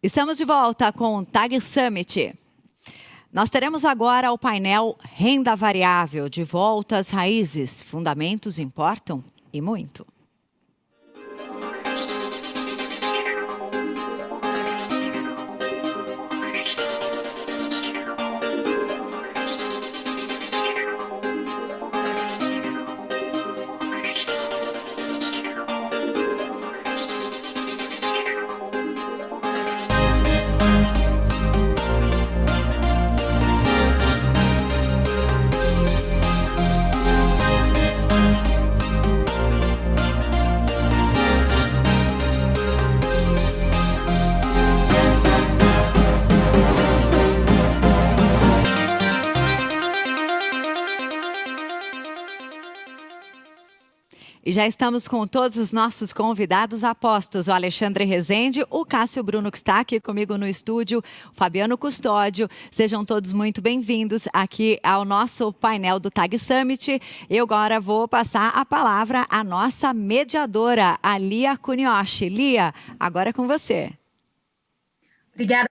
Estamos de volta com o TAG Summit. Nós teremos agora o painel Renda Variável, de volta às raízes. Fundamentos importam e muito. E já estamos com todos os nossos convidados apostos, o Alexandre Rezende, o Cássio Bruno, que está aqui comigo no estúdio, o Fabiano Custódio. Sejam todos muito bem-vindos aqui ao nosso painel do TAG Summit. Eu agora vou passar a palavra à nossa mediadora, a Lia Kunioshi. Lia, agora é com você. Obrigada.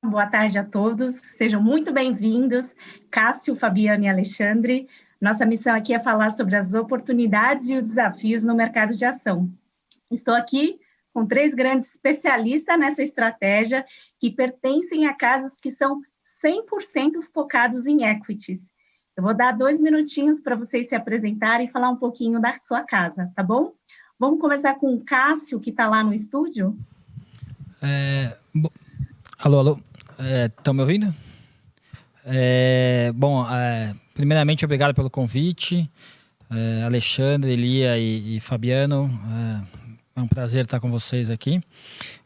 Boa tarde a todos. Sejam muito bem-vindos, Cássio, Fabiano e Alexandre. Nossa missão aqui é falar sobre as oportunidades e os desafios no mercado de ação. Estou aqui com 3 grandes especialistas nessa estratégia que pertencem a casas que são 100% focados em equities. Eu vou dar 2 minutinhos para vocês se apresentarem e falar um pouquinho da sua casa, tá bom? Vamos começar com o Cássio, que está lá no estúdio. Alô, estão me ouvindo? Primeiramente, obrigado pelo convite, Alexandre, Lia e Fabiano. É um prazer estar com vocês aqui.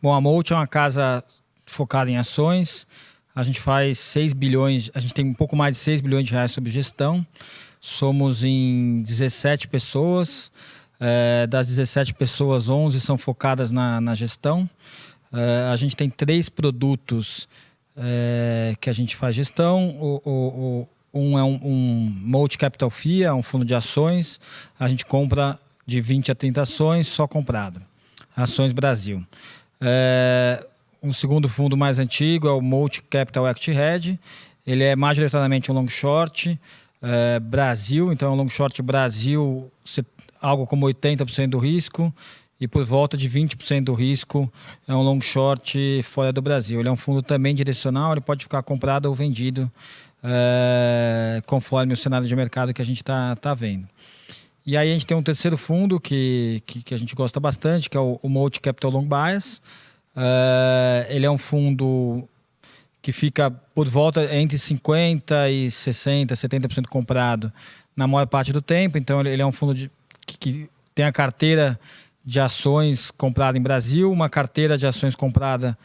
Bom, a Molt é uma casa focada em ações. A gente faz 6 bilhões, a gente tem um pouco mais de 6 bilhões de reais sob gestão. Somos em 17 pessoas. Das 17 pessoas, 11 são focadas na gestão. A gente tem 3 produtos que a gente faz gestão. Um é um Multi Capital FIA, um fundo de ações. A gente compra de 20 a 30 ações, só comprado. Ações Brasil. Um segundo fundo mais antigo é o Multi Capital Equity Hedge. Ele é majoritariamente um long short Brasil, então é um long short Brasil, algo como 80% do risco, e por volta de 20% do risco é um long short fora do Brasil. Ele é um fundo também direcional, ele pode ficar comprado ou vendido conforme o cenário de mercado que a gente está vendo. E aí a gente tem um terceiro fundo que a gente gosta bastante, que é o Multi Capital Long Bias. Ele é um fundo que fica por volta entre 50% e 60%, 70% comprado na maior parte do tempo. Então ele é um fundo que tem a carteira de ações comprada em Brasil, uma carteira de ações comprada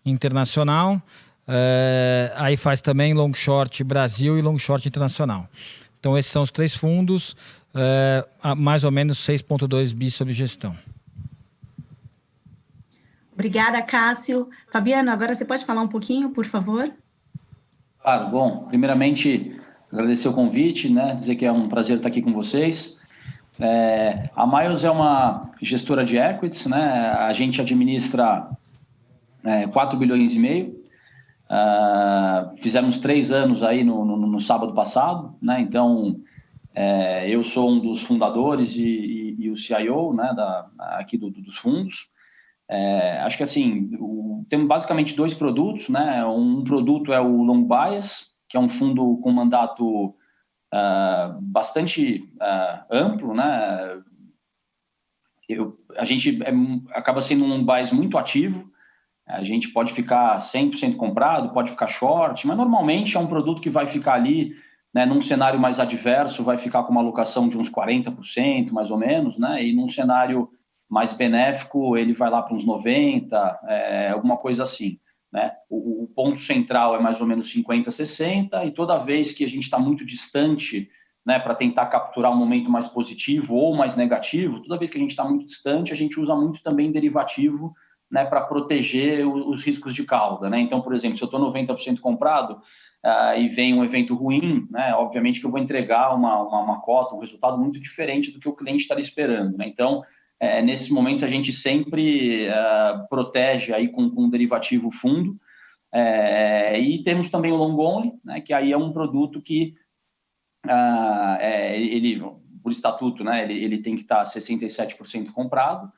internacional. Aí faz também long short Brasil e long short internacional. Então esses são os 3 fundos, mais ou menos 6,2 bi sob gestão. Obrigada, Cássio. Fabiano, agora você pode falar um pouquinho, por favor? Claro, bom, primeiramente agradecer o convite, né, dizer que é um prazer estar aqui com vocês. A Miles é uma gestora de equities, né? A gente administra 4 bilhões e meio. Fizemos 3 anos aí no sábado passado, né? Então eu sou um dos fundadores e o CIO, né, aqui dos fundos. Acho que assim, temos basicamente 2 produtos, né? Um produto é o Long Bias, que é um fundo com mandato bastante amplo, né? A gente acaba sendo um bias muito ativo. A gente pode ficar 100% comprado, pode ficar short, mas normalmente é um produto que vai ficar ali, né, num cenário mais adverso, vai ficar com uma alocação de uns 40%, mais ou menos, né? E num cenário mais benéfico, ele vai lá para uns 90%, alguma coisa assim, né? O ponto central é mais ou menos 50%, 60%, e toda vez que a gente está muito distante, né, para tentar capturar um momento mais positivo ou mais negativo, toda vez que a gente está muito distante, a gente usa muito também derivativo, né, para proteger os riscos de cauda, né? Então, por exemplo, se eu estou 90% comprado e vem um evento ruim, né, obviamente que eu vou entregar uma cota, um resultado muito diferente do que o cliente estaria esperando, né? Então, nesses momentos a gente sempre protege aí com um derivativo fundo. E temos também o long only, né, que aí é um produto que ele, por estatuto, né, ele tem que estar 67% comprado.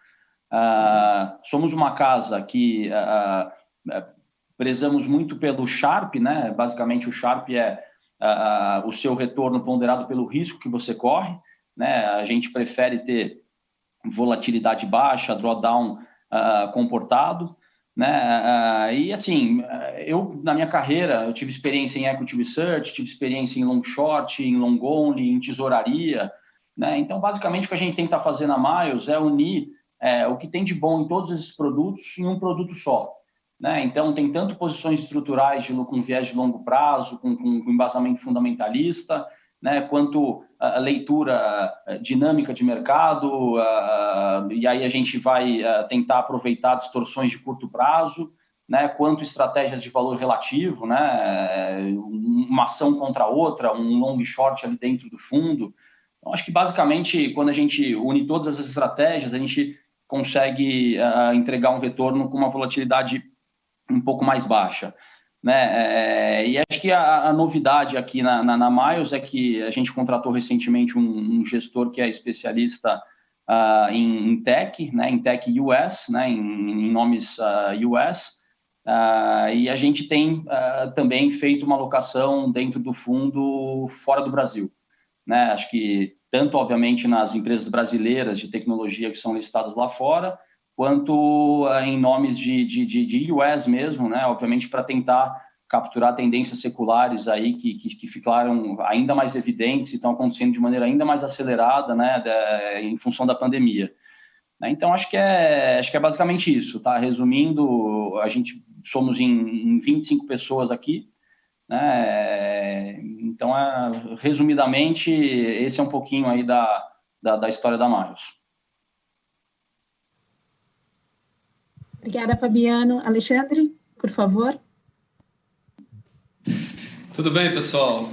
Somos uma casa que prezamos muito pelo Sharpe, né? Basicamente o Sharpe é o seu retorno ponderado pelo risco que você corre, né? A gente prefere ter volatilidade baixa, drawdown comportado, né? E assim, eu na minha carreira eu tive experiência em equity research, tive experiência em long short, em long only, em tesouraria, né? Então basicamente o que a gente tenta fazer na Miles é unir o que tem de bom em todos esses produtos em um produto só, né? Então tem tanto posições estruturais com viés de longo prazo, com embasamento fundamentalista, né, quanto a leitura dinâmica de mercado, e aí a gente vai tentar aproveitar distorções de curto prazo, né, quanto estratégias de valor relativo, né, uma ação contra a outra, um long short ali dentro do fundo. Então, acho que basicamente quando a gente une todas essas estratégias, a gente consegue entregar um retorno com uma volatilidade um pouco mais baixa, né? E acho que a novidade aqui na Miles é que a gente contratou recentemente um gestor que é especialista em tech, né? Em tech US, né? Em nomes US, e a gente tem também feito uma alocação dentro do fundo fora do Brasil, né? Acho que tanto, obviamente, nas empresas brasileiras de tecnologia que são listadas lá fora, quanto em nomes de US mesmo, né? Obviamente, para tentar capturar tendências seculares aí que ficaram ainda mais evidentes e estão acontecendo de maneira ainda mais acelerada, né? Em função da pandemia. Então, acho que é basicamente isso, tá? Resumindo, a gente somos em 25 pessoas aqui, né? Então, resumidamente, esse é um pouquinho aí da história da Miles. Obrigada, Fabiano. Alexandre, por favor. Tudo bem, pessoal?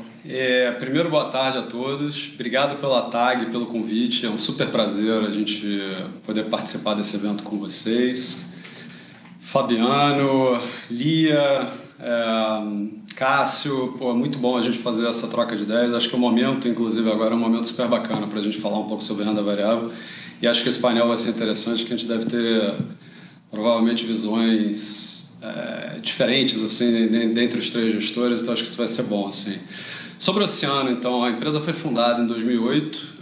Primeiro, boa tarde a todos. Obrigado pela tag, pelo convite. É um super prazer a gente poder participar desse evento com vocês. Fabiano, Lia, Cássio, muito bom a gente fazer essa troca de ideias. Acho que o momento, inclusive, agora é um momento super bacana para a gente falar um pouco sobre renda variável. E acho que esse painel vai ser interessante, que a gente deve ter provavelmente visões diferentes assim dentre os três gestores, então acho que isso vai ser bom assim. Sobre o Oceano, então, a empresa foi fundada em 2008,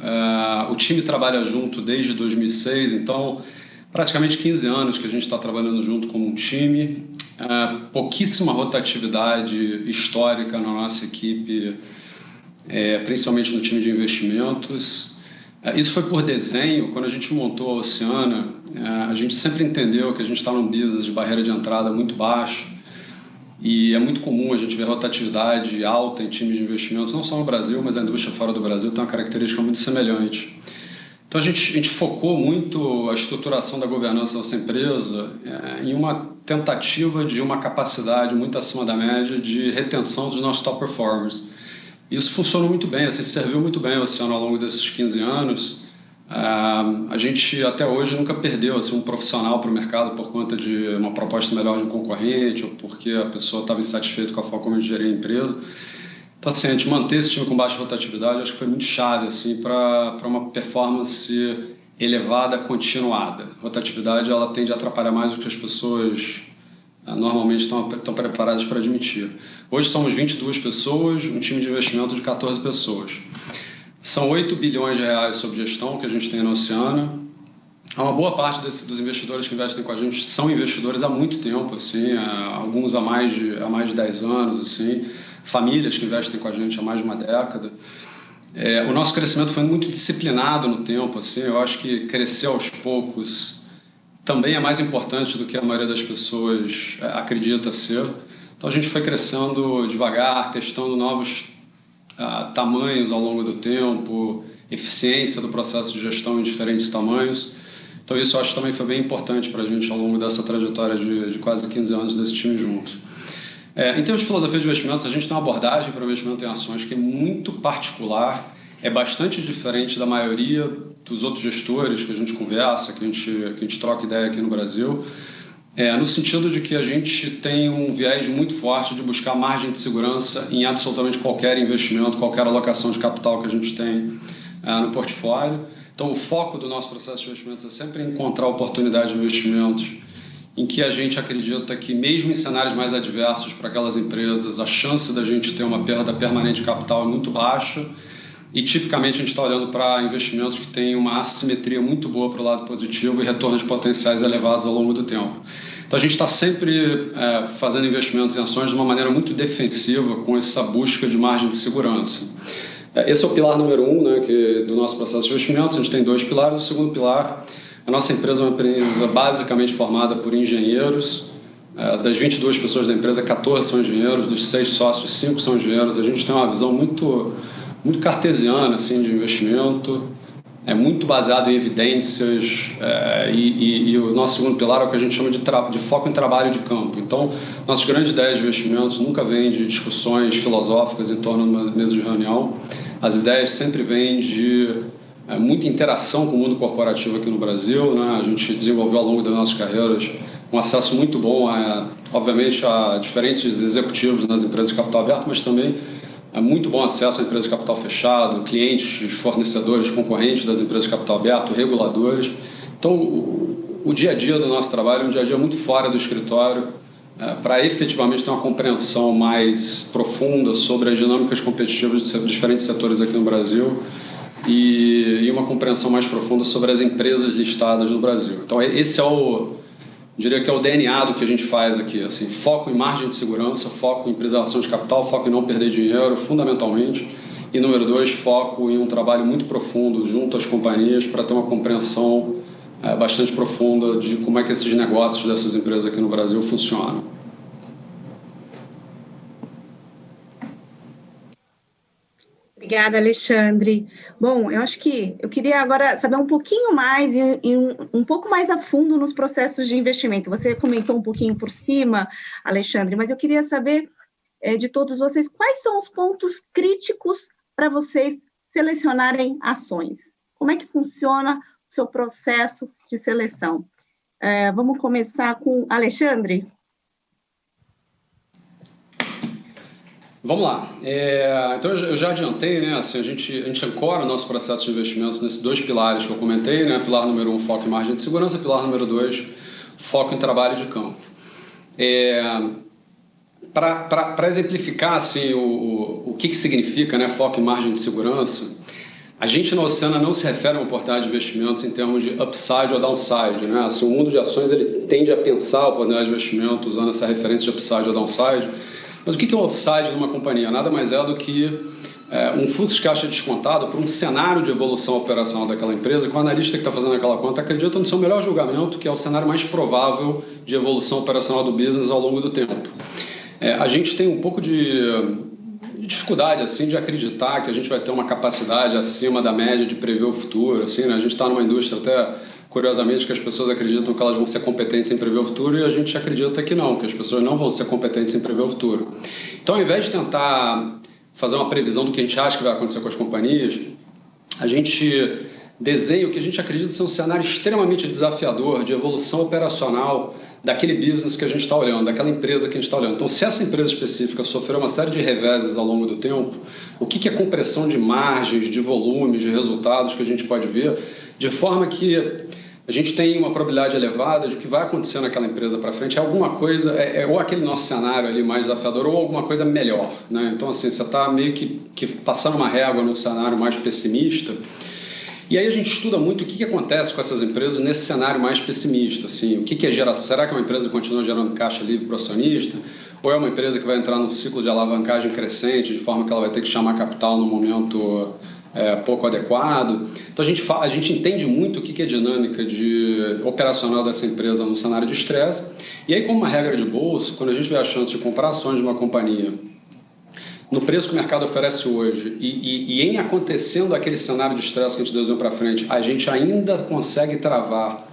o time trabalha junto desde 2006, então praticamente 15 anos que a gente está trabalhando junto como um time, pouquíssima rotatividade histórica na nossa equipe, principalmente no time de investimentos. Isso foi por desenho. Quando a gente montou a Oceana, a gente sempre entendeu que a gente está num business de barreira de entrada muito baixo e é muito comum a gente ver rotatividade alta em times de investimentos, não só no Brasil, mas a indústria fora do Brasil tem uma característica muito semelhante. Então a gente focou muito a estruturação da governança da nossa empresa em uma tentativa de uma capacidade muito acima da média de retenção dos nossos top performers. Isso funcionou muito bem, assim, serviu muito bem ao Oceano ao longo desses 15 anos. A gente até hoje nunca perdeu assim, um profissional para o mercado por conta de uma proposta melhor de um concorrente ou porque a pessoa estava insatisfeita com a forma como a gente geria a empresa. Então, assim, a gente manter esse time com baixa rotatividade acho que foi muito chave assim, para uma performance elevada, continuada. A rotatividade ela tende a atrapalhar mais do que as pessoas normalmente estão preparadas para admitir. Hoje somos 22 pessoas, um time de investimento de 14 pessoas. São 8 bilhões de reais sob gestão que a gente tem na Oceana. Uma boa parte dos investidores que investem com a gente são investidores há muito tempo, assim, alguns há mais de 10 anos, assim, famílias que investem com a gente há mais de uma década. O nosso crescimento foi muito disciplinado no tempo, assim, eu acho que crescer aos poucos também é mais importante do que a maioria das pessoas acredita ser. Então a gente foi crescendo devagar, testando novos tamanhos ao longo do tempo, eficiência do processo de gestão em diferentes tamanhos. Então isso eu acho que também foi bem importante para a gente ao longo dessa trajetória de quase 15 anos desse time junto. Em termos de filosofia de investimentos, a gente tem uma abordagem para o investimento em ações que é muito particular é bastante diferente da maioria dos outros gestores que a gente conversa, que a gente troca ideia aqui no Brasil, no sentido de que a gente tem um viés muito forte de buscar margem de segurança em absolutamente qualquer investimento, qualquer alocação de capital que a gente tem no portfólio. Então, o foco do nosso processo de investimentos é sempre encontrar oportunidades de investimentos em que a gente acredita que, mesmo em cenários mais adversos para aquelas empresas, a chance da gente ter uma perda permanente de capital é muito baixa. E, tipicamente, a gente está olhando para investimentos que têm uma assimetria muito boa para o lado positivo e retornos potenciais elevados ao longo do tempo. Então, a gente está sempre fazendo investimentos em ações de uma maneira muito defensiva, com essa busca de margem de segurança. Esse é o pilar número 1, né, do nosso processo de investimentos. A gente tem 2 pilares. O segundo pilar, a nossa empresa é uma empresa basicamente formada por engenheiros. Das 22 pessoas da empresa, 14 são engenheiros. Dos 6 sócios, 5 são engenheiros. A gente tem uma visão muito cartesiana assim, de investimento, muito baseado em evidências, e o nosso segundo pilar é o que a gente chama de foco em trabalho de campo. Então, nossas grandes ideias de investimentos nunca vêm de discussões filosóficas em torno de uma mesa de reunião. As ideias sempre vêm de muita interação com o mundo corporativo aqui no Brasil, né? A gente desenvolveu ao longo das nossas carreiras um acesso muito bom, obviamente, a diferentes executivos nas empresas de capital aberto, mas também muito bom acesso a empresas de capital fechado, clientes, fornecedores, concorrentes das empresas de capital aberto, reguladores. Então, o dia a dia do nosso trabalho é um dia a dia muito fora do escritório, para efetivamente ter uma compreensão mais profunda sobre as dinâmicas competitivas de diferentes setores aqui no Brasil e uma compreensão mais profunda sobre as empresas listadas no Brasil. Então, esse diria que é o DNA do que a gente faz aqui, assim, foco em margem de segurança, foco em preservação de capital, foco em não perder dinheiro, fundamentalmente, e número 2, foco em um trabalho muito profundo junto às companhias para ter uma compreensão bastante profunda de como é que esses negócios dessas empresas aqui no Brasil funcionam. Obrigada, Alexandre. Bom, eu acho que eu queria agora saber um pouquinho mais e um pouco mais a fundo nos processos de investimento. Você comentou um pouquinho por cima, Alexandre, mas eu queria saber de todos vocês quais são os pontos críticos para vocês selecionarem ações. Como é que funciona o seu processo de seleção? Vamos começar com Alexandre. Vamos lá. Então, eu já adiantei, né? Assim, a gente ancora o nosso processo de investimentos nesses 2 pilares que eu comentei, né? Pilar número 1, foco em margem de segurança. Pilar número 2, foco em trabalho de campo. Para exemplificar assim, o que significa, né, foco em margem de segurança, a gente na Oceana não se refere a uma oportunidade de investimentos em termos de upside ou downside, né? Assim, o mundo de ações ele tende a pensar a oportunidade de investimento usando essa referência de upside ou downside. Mas o que é o upside de uma companhia? Nada mais é do que um fluxo de caixa descontado por um cenário de evolução operacional daquela empresa, que o analista que está fazendo aquela conta acredita no seu melhor julgamento, que é o cenário mais provável de evolução operacional do business ao longo do tempo. A gente tem um pouco de dificuldade assim, de acreditar que a gente vai ter uma capacidade acima da média de prever o futuro. Assim, né? A gente está numa indústria até... Curiosamente, que as pessoas acreditam que elas vão ser competentes em prever o futuro e a gente acredita que não, que as pessoas não vão ser competentes em prever o futuro. Então, ao invés de tentar fazer uma previsão do que a gente acha que vai acontecer com as companhias, a gente desenha o que a gente acredita ser um cenário extremamente desafiador de evolução operacional daquele business que a gente está olhando, daquela empresa que a gente está olhando. Então, se essa empresa específica sofreu uma série de reveses ao longo do tempo, o que é compressão de margens, de volumes, de resultados que a gente pode ver, de forma que a gente tem uma probabilidade elevada de que vai acontecer naquela empresa para frente, alguma coisa, ou aquele nosso cenário ali mais desafiador, ou alguma coisa melhor, né? Então, assim, você está meio que passando uma régua num cenário mais pessimista, e aí a gente estuda muito o que acontece com essas empresas nesse cenário mais pessimista, assim, o que é geração, será que é uma empresa que continua gerando caixa livre para o acionista, ou é uma empresa que vai entrar num ciclo de alavancagem crescente, de forma que ela vai ter que chamar capital no momento... pouco adequado. Então, a gente entende muito o que é dinâmica operacional dessa empresa no cenário de estresse. E aí, como uma regra de bolsa, quando a gente vê a chance de comprar ações de uma companhia no preço que o mercado oferece hoje e em acontecendo aquele cenário de estresse que a gente desenhou para frente, a gente ainda consegue travar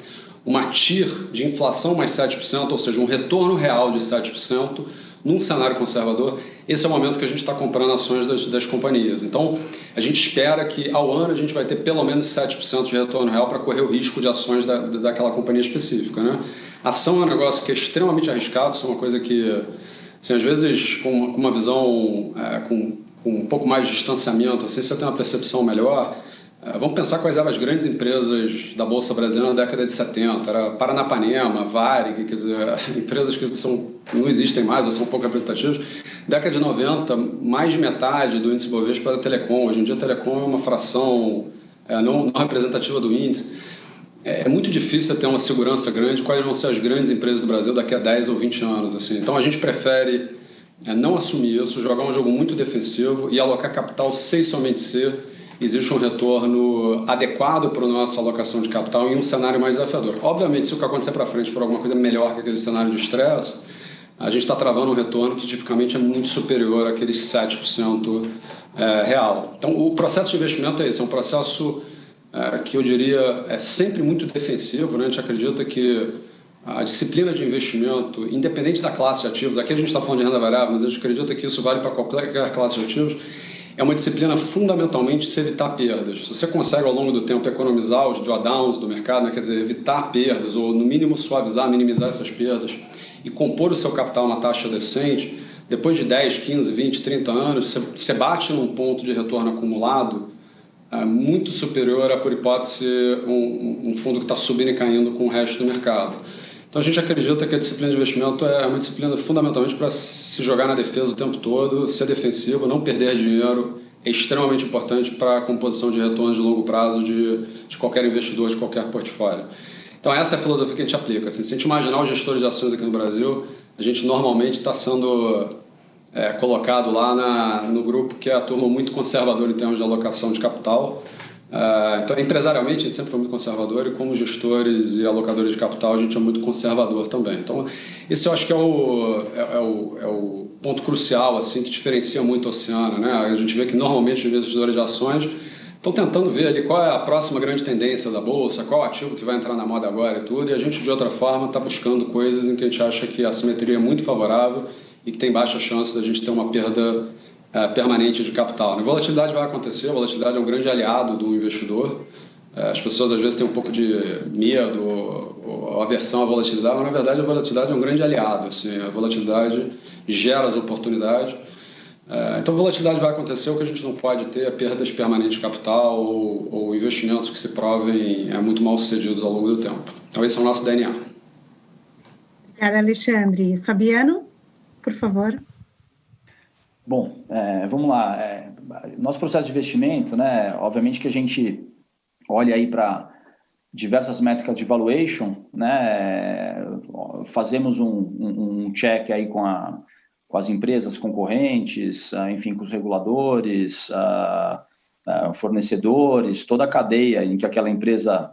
uma TIR de inflação mais 7%, ou seja, um retorno real de 7%, num cenário conservador, esse é o momento que a gente está comprando ações das companhias. Então, a gente espera que ao ano a gente vai ter pelo menos 7% de retorno real para correr o risco de ações daquela companhia específica, né? Ação é um negócio que é extremamente arriscado, isso é uma coisa que, assim, às vezes, com uma visão, com um pouco mais de distanciamento, assim, você tem uma percepção melhor. Vamos pensar quais eram as grandes empresas da Bolsa Brasileira na década de 70. Era Paranapanema, Varig, quer dizer, empresas que não existem mais ou são pouco representativas. Década de 90, mais de metade do índice Bovespa era telecom. Hoje em dia, a telecom é uma fração não representativa do índice. É muito difícil ter uma segurança grande quais vão ser as grandes empresas do Brasil daqui a 10 ou 20 anos. Assim. Então, a gente prefere não assumir isso, jogar um jogo muito defensivo e alocar capital sem somente ser existe um retorno adequado para a nossa alocação de capital em um cenário mais desafiador. Obviamente, se o que acontecer para frente for alguma coisa melhor que aquele cenário de estresse, a gente está travando um retorno que tipicamente é muito superior àqueles 7% real. Então, o processo de investimento é esse, é um processo que eu diria é sempre muito defensivo, né? A gente acredita que a disciplina de investimento, independente da classe de ativos, aqui a gente está falando de renda variável, mas a gente acredita que isso vale para qualquer classe de ativos, é uma disciplina fundamentalmente de se evitar perdas. Se você consegue ao longo do tempo economizar os drawdowns do mercado, né, quer dizer, evitar perdas ou no mínimo suavizar, minimizar essas perdas e compor o seu capital a uma taxa decente, depois de 10, 15, 20, 30 anos, você bate num ponto de retorno acumulado muito superior a, por hipótese, um fundo que está subindo e caindo com o resto do mercado. Então, a gente acredita que a disciplina de investimento é uma disciplina fundamentalmente para se jogar na defesa o tempo todo, ser defensivo, não perder dinheiro, é extremamente importante para a composição de retornos de longo prazo de qualquer investidor, de qualquer portfólio. Então, essa é a filosofia que a gente aplica. Assim, se a gente imaginar os gestores de ações aqui no Brasil, a gente normalmente está sendo colocado lá no grupo que é a turma muito conservadora em termos de alocação de capital. Então, empresarialmente, a gente sempre foi muito conservador e como gestores e alocadores de capital, a gente é muito conservador também. Então, esse eu acho que é o ponto crucial assim, que diferencia muito o oceano, né? A gente vê que normalmente os investidores de ações estão tentando ver ali qual é a próxima grande tendência da Bolsa, qual ativo que vai entrar na moda agora e tudo, e a gente, de outra forma, está buscando coisas em que a gente acha que a simetria é muito favorável e que tem baixa chance da gente ter uma perda permanente de capital. A volatilidade vai acontecer, a volatilidade é um grande aliado do investidor. As pessoas às vezes têm um pouco de medo ou aversão à volatilidade, mas na verdade a volatilidade é um grande aliado. Assim, a volatilidade gera as oportunidades. Então a volatilidade vai acontecer, o que a gente não pode ter é perdas permanentes de capital ou investimentos que se provem muito mal sucedidos ao longo do tempo. Então esse é o nosso DNA. Obrigada, Alexandre. Fabiano, por favor. Bom, vamos lá. Nosso processo de investimento, né? Obviamente que a gente olha aí para diversas métricas de valuation, né? Fazemos um check aí com as empresas concorrentes, enfim, com os reguladores, fornecedores, toda a cadeia em que aquela empresa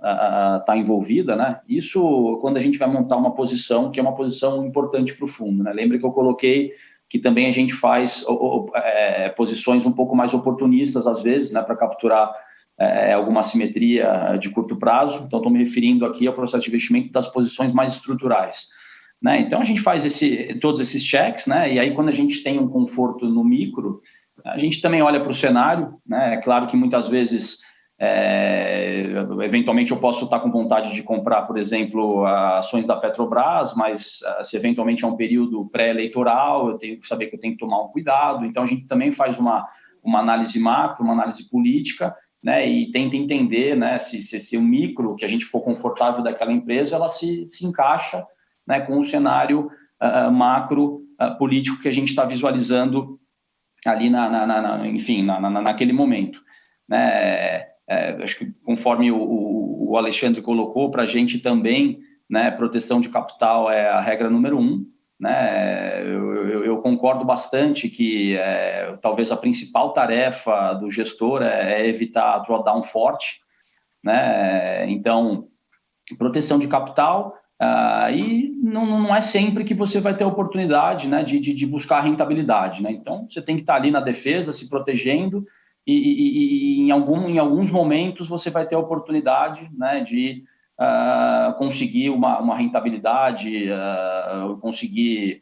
está envolvida, né? Isso quando a gente vai montar uma posição que é uma posição importante para o fundo, né? Lembra que eu coloquei que também a gente faz posições um pouco mais oportunistas, às vezes, né, para capturar alguma assimetria de curto prazo. Então, estou me referindo aqui ao processo de investimento das posições mais estruturais. Né? Então, a gente faz todos esses checks, né? E aí, quando a gente tem um conforto no micro, a gente também olha para o cenário. Né? É claro que muitas vezes, eventualmente, eu posso estar com vontade de comprar, por exemplo, ações da Petrobras, mas se eventualmente é um período pré-eleitoral, eu tenho que saber que eu tenho que tomar um cuidado. Então, a gente também faz uma análise macro, uma análise política, né, e tenta entender, né, se o micro que a gente for confortável daquela empresa, ela se encaixa, né, com o cenário macro político que a gente está visualizando ali naquele momento. Né? Acho que conforme o Alexandre colocou, para a gente também, né, proteção de capital é a regra número 1. Né? Eu concordo bastante que talvez a principal tarefa do gestor é evitar drawdown forte. Né? Então, proteção de capital, e não é sempre que você vai ter a oportunidade, né, de buscar rentabilidade. Né? Então, você tem que estar ali na defesa, se protegendo, e em alguns momentos você vai ter a oportunidade, né, de conseguir uma rentabilidade, conseguir,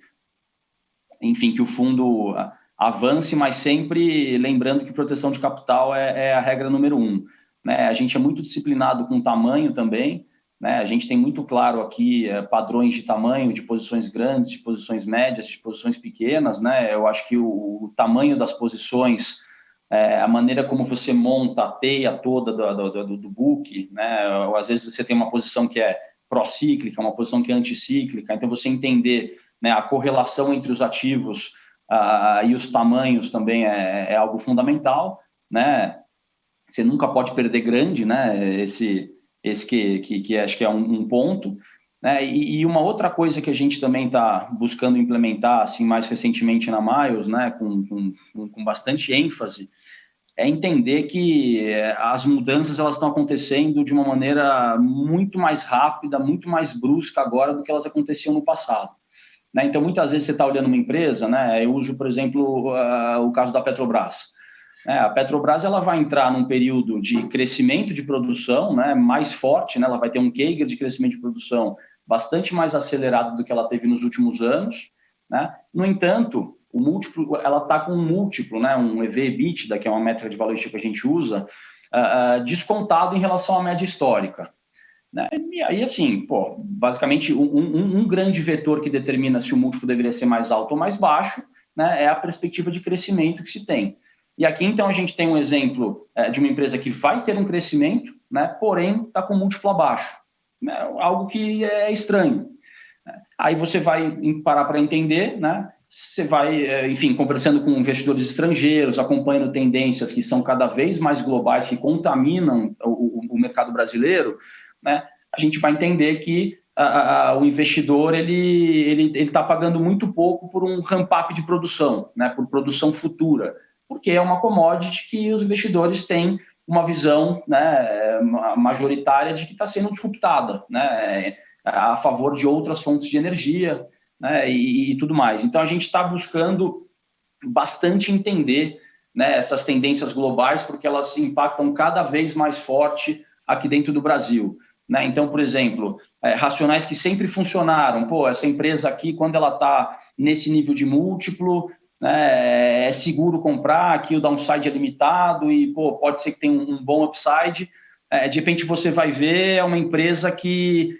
enfim, que o fundo avance, mas sempre lembrando que proteção de capital é a regra número 1. Né? A gente é muito disciplinado com tamanho também, né? A gente tem muito claro aqui padrões de tamanho, de posições grandes, de posições médias, de posições pequenas, né? Eu acho que o tamanho das posições, a maneira como você monta a teia toda do book, né? Ou, às vezes você tem uma posição que é pró-cíclica, uma posição que é anticíclica, então você entender, né, a correlação entre os ativos e os tamanhos também é algo fundamental, né? Você nunca pode perder grande, né? Esse que acho que é um ponto, né? E uma outra coisa que a gente também está buscando implementar, assim, mais recentemente na Miles, né, com bastante ênfase, é entender que as mudanças elas estão acontecendo de uma maneira muito mais rápida, muito mais brusca agora do que elas aconteciam no passado. Né? Então, muitas vezes você está olhando uma empresa, né? Eu uso, por exemplo, o caso da Petrobras. A Petrobras ela vai entrar num período de crescimento de produção, né, mais forte, né? Ela vai ter um CAGR de crescimento de produção bastante mais acelerado do que ela teve nos últimos anos. Né? No entanto, o múltiplo, ela está com um múltiplo, né, um EV/EBITDA, que é uma métrica de valuation que a gente usa, descontado em relação à média histórica. Né? E aí, assim, basicamente, um grande vetor que determina se o múltiplo deveria ser mais alto ou mais baixo, né, é a perspectiva de crescimento que se tem. E aqui, então, a gente tem um exemplo de uma empresa que vai ter um crescimento, né, porém está com múltiplo abaixo. Né, algo que é estranho. Aí você vai parar para entender, né? Você vai, enfim, conversando com investidores estrangeiros, acompanhando tendências que são cada vez mais globais, que contaminam o mercado brasileiro, né? A gente vai entender que o investidor ele está pagando muito pouco por um ramp-up de produção, né? Por produção futura, porque é uma commodity que os investidores têm uma visão, né, majoritária de que está sendo disruptada, né, a favor de outras fontes de energia, né, e tudo mais. Então, a gente está buscando bastante entender, né, essas tendências globais, porque elas impactam cada vez mais forte aqui dentro do Brasil. Né? Então, por exemplo, racionais que sempre funcionaram. Essa empresa aqui, quando ela está nesse nível de múltiplo, né, é seguro comprar, aqui o downside é limitado e pode ser que tenha um bom upside. De repente, você vai ver, é uma empresa que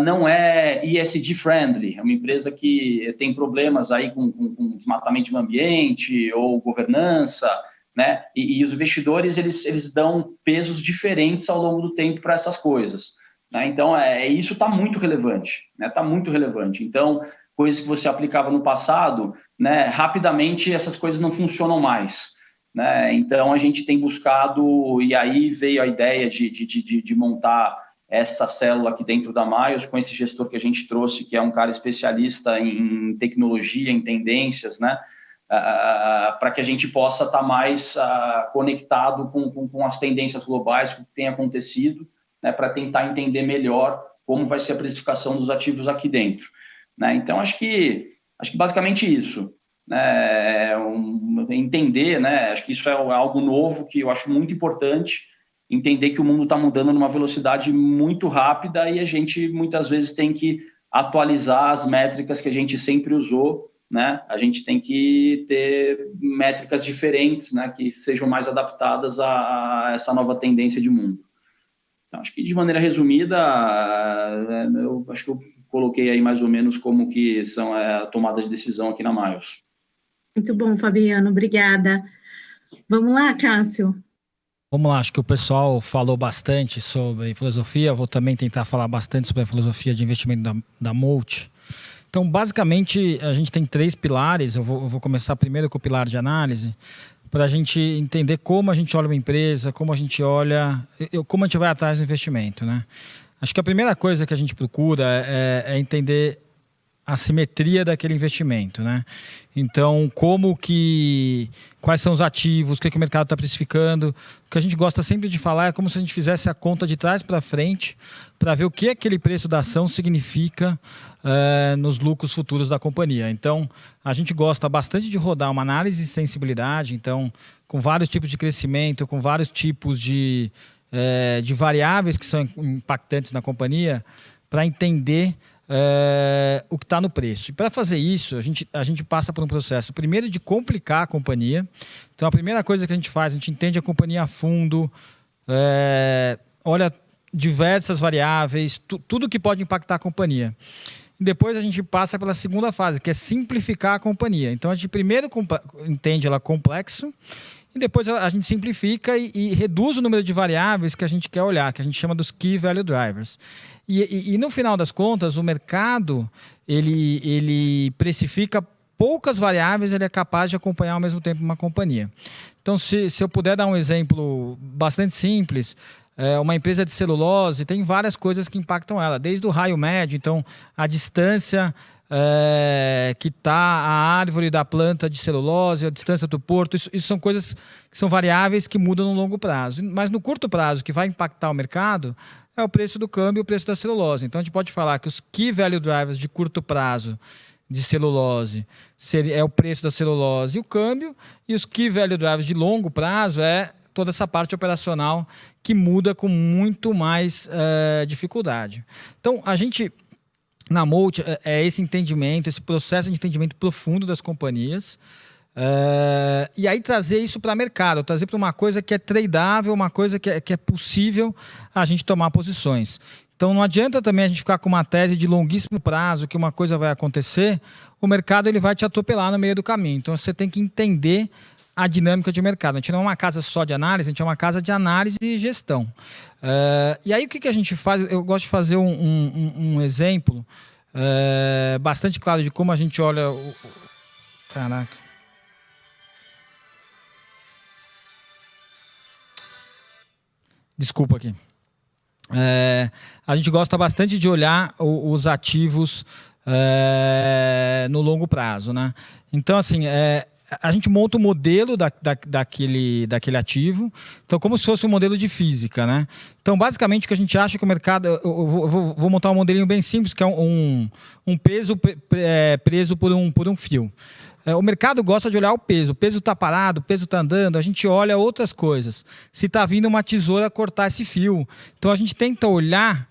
não é ESG friendly, é uma empresa que tem problemas aí com desmatamento do ambiente ou governança, né? E os investidores eles dão pesos diferentes ao longo do tempo para essas coisas, né? Então isso está muito relevante, né? Está muito relevante. Então, coisas que você aplicava no passado, né? Rapidamente essas coisas não funcionam mais, né? Então a gente tem buscado, e aí veio a ideia de montar essa célula aqui dentro da Miles, com esse gestor que a gente trouxe, que é um cara especialista em tecnologia, em tendências, né? Para que a gente possa estar mais conectado com as tendências globais, com o que tem acontecido, né? Para tentar entender melhor como vai ser a precificação dos ativos aqui dentro. Né? Então, acho que basicamente isso. Né? Entender, né? Acho que isso é algo novo que eu acho muito importante, entender que o mundo está mudando numa velocidade muito rápida e a gente muitas vezes tem que atualizar as métricas que a gente sempre usou, né? A gente tem que ter métricas diferentes, né? Que sejam mais adaptadas a essa nova tendência de mundo. Então, acho que de maneira resumida, eu acho que eu coloquei aí mais ou menos como que são a tomada de decisão aqui na Miles. Muito bom, Fabiano, obrigada. Vamos lá, Cássio. Vamos lá, acho que o pessoal falou bastante sobre filosofia, eu vou também tentar falar bastante sobre a filosofia de investimento da Molt. Então, basicamente, a gente tem 3 pilares, eu vou começar primeiro com o pilar de análise, para a gente entender como a gente olha uma empresa, como a gente vai atrás do investimento, né? Acho que a primeira coisa que a gente procura é entender a simetria daquele investimento, né? Então, quais são os ativos, o que o mercado está precificando. O que a gente gosta sempre de falar é como se a gente fizesse a conta de trás para frente para ver o que aquele preço da ação significa nos lucros futuros da companhia. Então, a gente gosta bastante de rodar uma análise de sensibilidade, então, com vários tipos de crescimento, com vários tipos de variáveis que são impactantes na companhia, para entender o que está no preço. E para fazer isso, a gente passa por um processo, primeiro, de complicar a companhia. Então, a primeira coisa que a gente faz, a gente entende a companhia a fundo, olha diversas variáveis, tudo que pode impactar a companhia. E depois a gente passa pela segunda fase, que é simplificar a companhia. Então, a gente primeiro entende ela complexo, e depois a gente simplifica e reduz o número de variáveis que a gente quer olhar, que a gente chama dos Key Value Drivers. E no final das contas, o mercado ele precifica poucas variáveis, ele é capaz de acompanhar ao mesmo tempo uma companhia. Então, se eu puder dar um exemplo bastante simples, uma empresa de celulose tem várias coisas que impactam ela, desde o raio médio, então a distância que está a árvore da planta de celulose, a distância do porto, isso são coisas que são variáveis que mudam no longo prazo. Mas no curto prazo, que vai impactar o mercado, é o preço do câmbio e o preço da celulose. Então a gente pode falar que os Key Value Drivers de curto prazo de celulose é o preço da celulose e o câmbio, e os Key Value Drivers de longo prazo é toda essa parte operacional que muda com muito mais dificuldade. Então, a gente, na Molt, é esse entendimento, esse processo de entendimento profundo das companhias, e aí trazer isso para o mercado, trazer para uma coisa que é tradável, uma coisa que é possível a gente tomar posições. Então, não adianta também a gente ficar com uma tese de longuíssimo prazo, que uma coisa vai acontecer, o mercado ele vai te atropelar no meio do caminho. Então, você tem que entender a dinâmica de mercado. A gente não é uma casa só de análise, a gente é uma casa de análise e gestão. E aí, o que a gente faz? Eu gosto de fazer um exemplo bastante claro de como a gente olha... Caraca. Desculpa aqui. A gente gosta bastante de olhar os ativos no longo prazo, né? Então, assim, a gente monta o modelo daquele ativo, então como se fosse um modelo de física, né? Então, basicamente, o que a gente acha que o mercado... Eu vou montar um modelinho bem simples, que é um peso preso por um fio. O mercado gosta de olhar o peso está parado, o peso está andando, a gente olha outras coisas. Se está vindo uma tesoura cortar esse fio. Então, a gente tenta olhar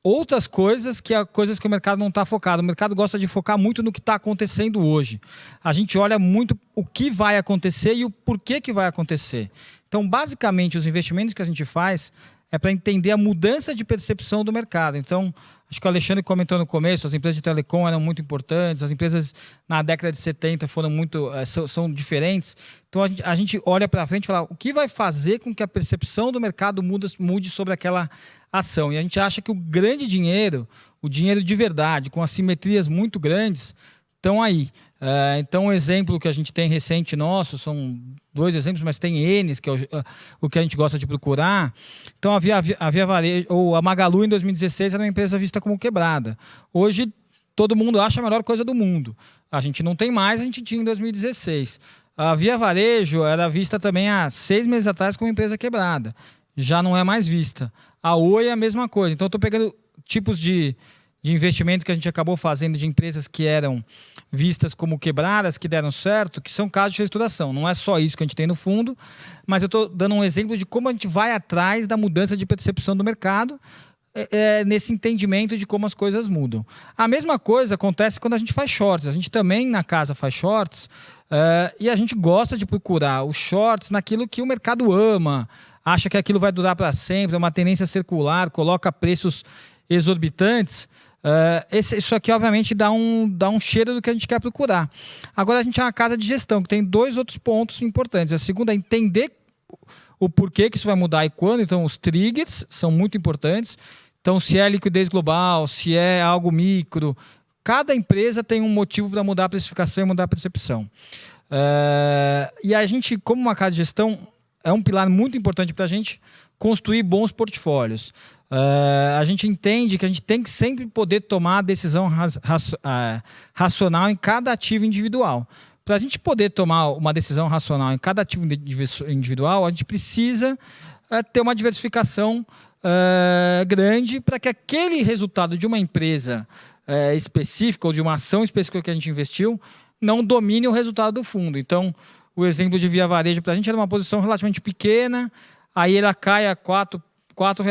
outras coisas que o mercado não está focado. O mercado gosta de focar muito no que está acontecendo hoje. A gente olha muito o que vai acontecer e o porquê que vai acontecer. Então, basicamente, os investimentos que a gente faz é para entender a mudança de percepção do mercado. Então, acho que o Alexandre comentou no começo, as empresas de telecom eram muito importantes, as empresas na década de 70 foram são diferentes. Então, a gente olha para frente e fala o que vai fazer com que a percepção do mercado mude sobre aquela ação. E a gente acha que o grande dinheiro, o dinheiro de verdade, com assimetrias muito grandes, estão aí. Então, um exemplo que a gente tem recente nosso, são 2 exemplos, mas tem N, que é o que a gente gosta de procurar. Então, a Via Varejo, ou a Magalu, em 2016, era uma empresa vista como quebrada. Hoje, todo mundo acha a melhor coisa do mundo. A gente não tem mais, a gente tinha em 2016. A Via Varejo era vista também há 6 meses atrás como empresa quebrada. Já não é mais vista. A Oi é a mesma coisa. Então, eu estou pegando tipos de investimento que a gente acabou fazendo de empresas que eram vistas como quebradas, que deram certo, que são casos de reestruturação. Não é só isso que a gente tem no fundo, mas eu estou dando um exemplo de como a gente vai atrás da mudança de percepção do mercado, nesse entendimento de como as coisas mudam. A mesma coisa acontece quando a gente faz shorts. A gente também na casa faz shorts e a gente gosta de procurar os shorts naquilo que o mercado ama, acha que aquilo vai durar para sempre, é uma tendência circular, coloca preços exorbitantes. Isso aqui, obviamente, dá um cheiro do que a gente quer procurar. Agora, a gente é uma casa de gestão, que tem 2 outros pontos importantes. A segunda é entender o porquê que isso vai mudar e quando. Então, os triggers são muito importantes. Então, se é liquidez global, se é algo micro, cada empresa tem um motivo para mudar a precificação e mudar a percepção. E a gente, como uma casa de gestão, é um pilar muito importante para a gente construir bons portfólios. A gente entende que a gente tem que sempre poder tomar a decisão racional em cada ativo individual. Para a gente poder tomar uma decisão racional em cada ativo individual, a gente precisa ter uma diversificação grande para que aquele resultado de uma empresa específica ou de uma ação específica que a gente investiu não domine o resultado do fundo. Então, o exemplo de Via Varejo para a gente era uma posição relativamente pequena, aí ela cai a R$4,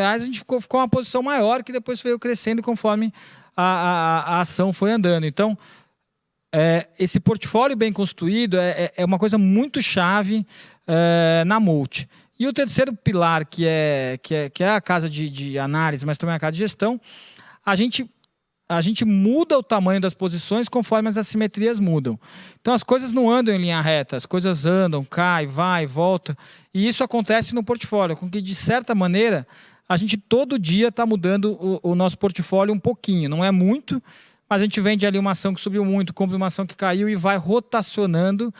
a gente ficou uma posição maior que depois veio crescendo conforme a ação foi andando. Então, esse portfólio bem construído é uma coisa muito chave na Multi. E o terceiro pilar, que é a casa de análise, mas também a casa de gestão, a gente muda o tamanho das posições conforme as assimetrias mudam. Então, as coisas não andam em linha reta, as coisas andam, cai, vai, volta. E isso acontece no portfólio, com que, de certa maneira, a gente todo dia está mudando o nosso portfólio um pouquinho. Não é muito, mas a gente vende ali uma ação que subiu muito, compra uma ação que caiu e vai rotacionando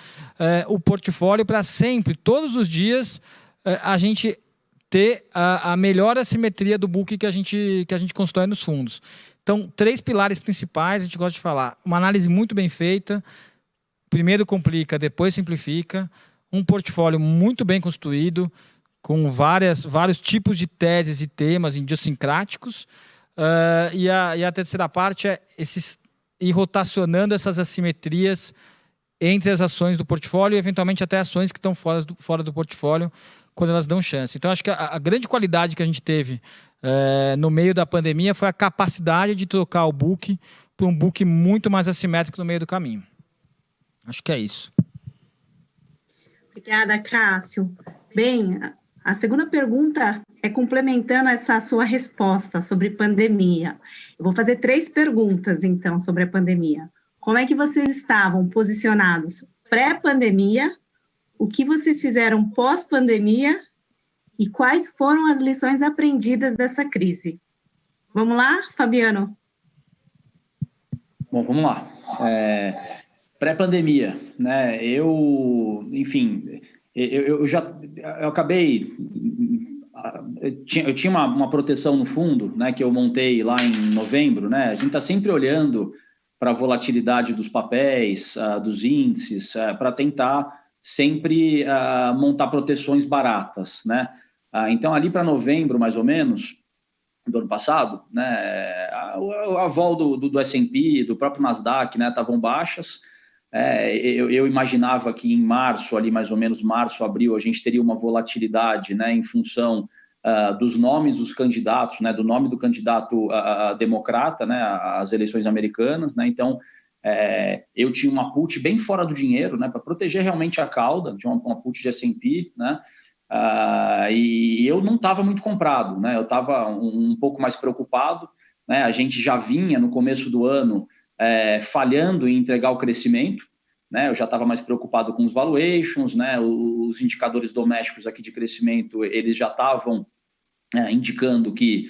o portfólio para sempre, todos os dias, a gente ter a melhor assimetria do book que a gente constrói nos fundos. Então, 3 pilares principais, a gente gosta de falar. Uma análise muito bem feita, primeiro complica, depois simplifica. Um portfólio muito bem construído, com vários tipos de teses e temas idiosincráticos. E a terceira parte é ir rotacionando essas assimetrias entre as ações do portfólio e, eventualmente, até ações que estão fora do portfólio, quando elas dão chance. Então, acho que a grande qualidade que a gente teve no meio da pandemia foi a capacidade de trocar o book para um book muito mais assimétrico no meio do caminho. Acho que é isso. Obrigada, Cássio. Bem, a segunda pergunta é complementando essa sua resposta sobre pandemia. Eu vou fazer 3 perguntas, então, sobre a pandemia. Como é que vocês estavam posicionados pré-pandemia? O que vocês fizeram pós-pandemia? E quais foram as lições aprendidas dessa crise? Vamos lá, Fabiano? Bom, vamos lá. Pré-pandemia, né? Eu acabei... Eu tinha uma proteção no fundo, né, que eu montei lá em novembro, né? A gente está sempre olhando para a volatilidade dos papéis, dos índices, para tentar sempre montar proteções baratas, né? Então, ali para novembro, mais ou menos, do ano passado, né, a vol do S&P, do próprio Nasdaq, né, estavam baixas. Eu imaginava que em março, ali mais ou menos março, abril, a gente teria uma volatilidade, né, em função dos nomes dos candidatos, né, do nome do candidato democrata, né, às eleições americanas, né. Então, eu tinha uma put bem fora do dinheiro, né, para proteger realmente a cauda, tinha uma put de S&P, né. E eu não estava muito comprado, né? Eu estava um pouco mais preocupado, né? A gente já vinha no começo do ano falhando em entregar o crescimento, né? Eu já estava mais preocupado com os valuations, né? Os indicadores domésticos aqui de crescimento, eles já estavam indicando que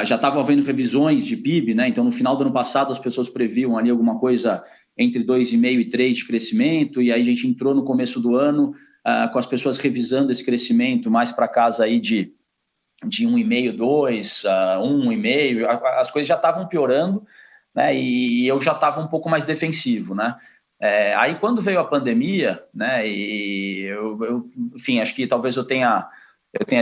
já estavam havendo revisões de PIB, né? Então, no final do ano passado, as pessoas previam ali alguma coisa entre 2,5 e 3 de crescimento, e aí a gente entrou no começo do ano com as pessoas revisando esse crescimento mais para casa aí de 1,5, 2, 1,5, as coisas já estavam piorando, né, e eu já estava um pouco mais defensivo, né. Aí quando veio a pandemia, né, e enfim, acho que talvez eu tenha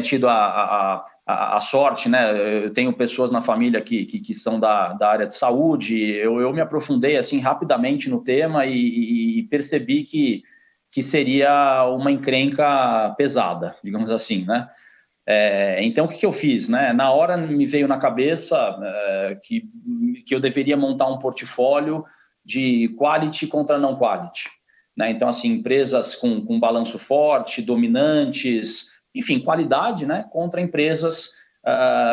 tido a sorte, né, eu tenho pessoas na família que são da área de saúde, eu me aprofundei assim rapidamente no tema e percebi que seria uma encrenca pesada, digamos assim, né? Então, o que eu fiz, né? Na hora me veio na cabeça que eu deveria montar um portfólio de quality contra não quality, né? Então, assim, empresas com balanço forte, dominantes, enfim, qualidade, né? Contra empresas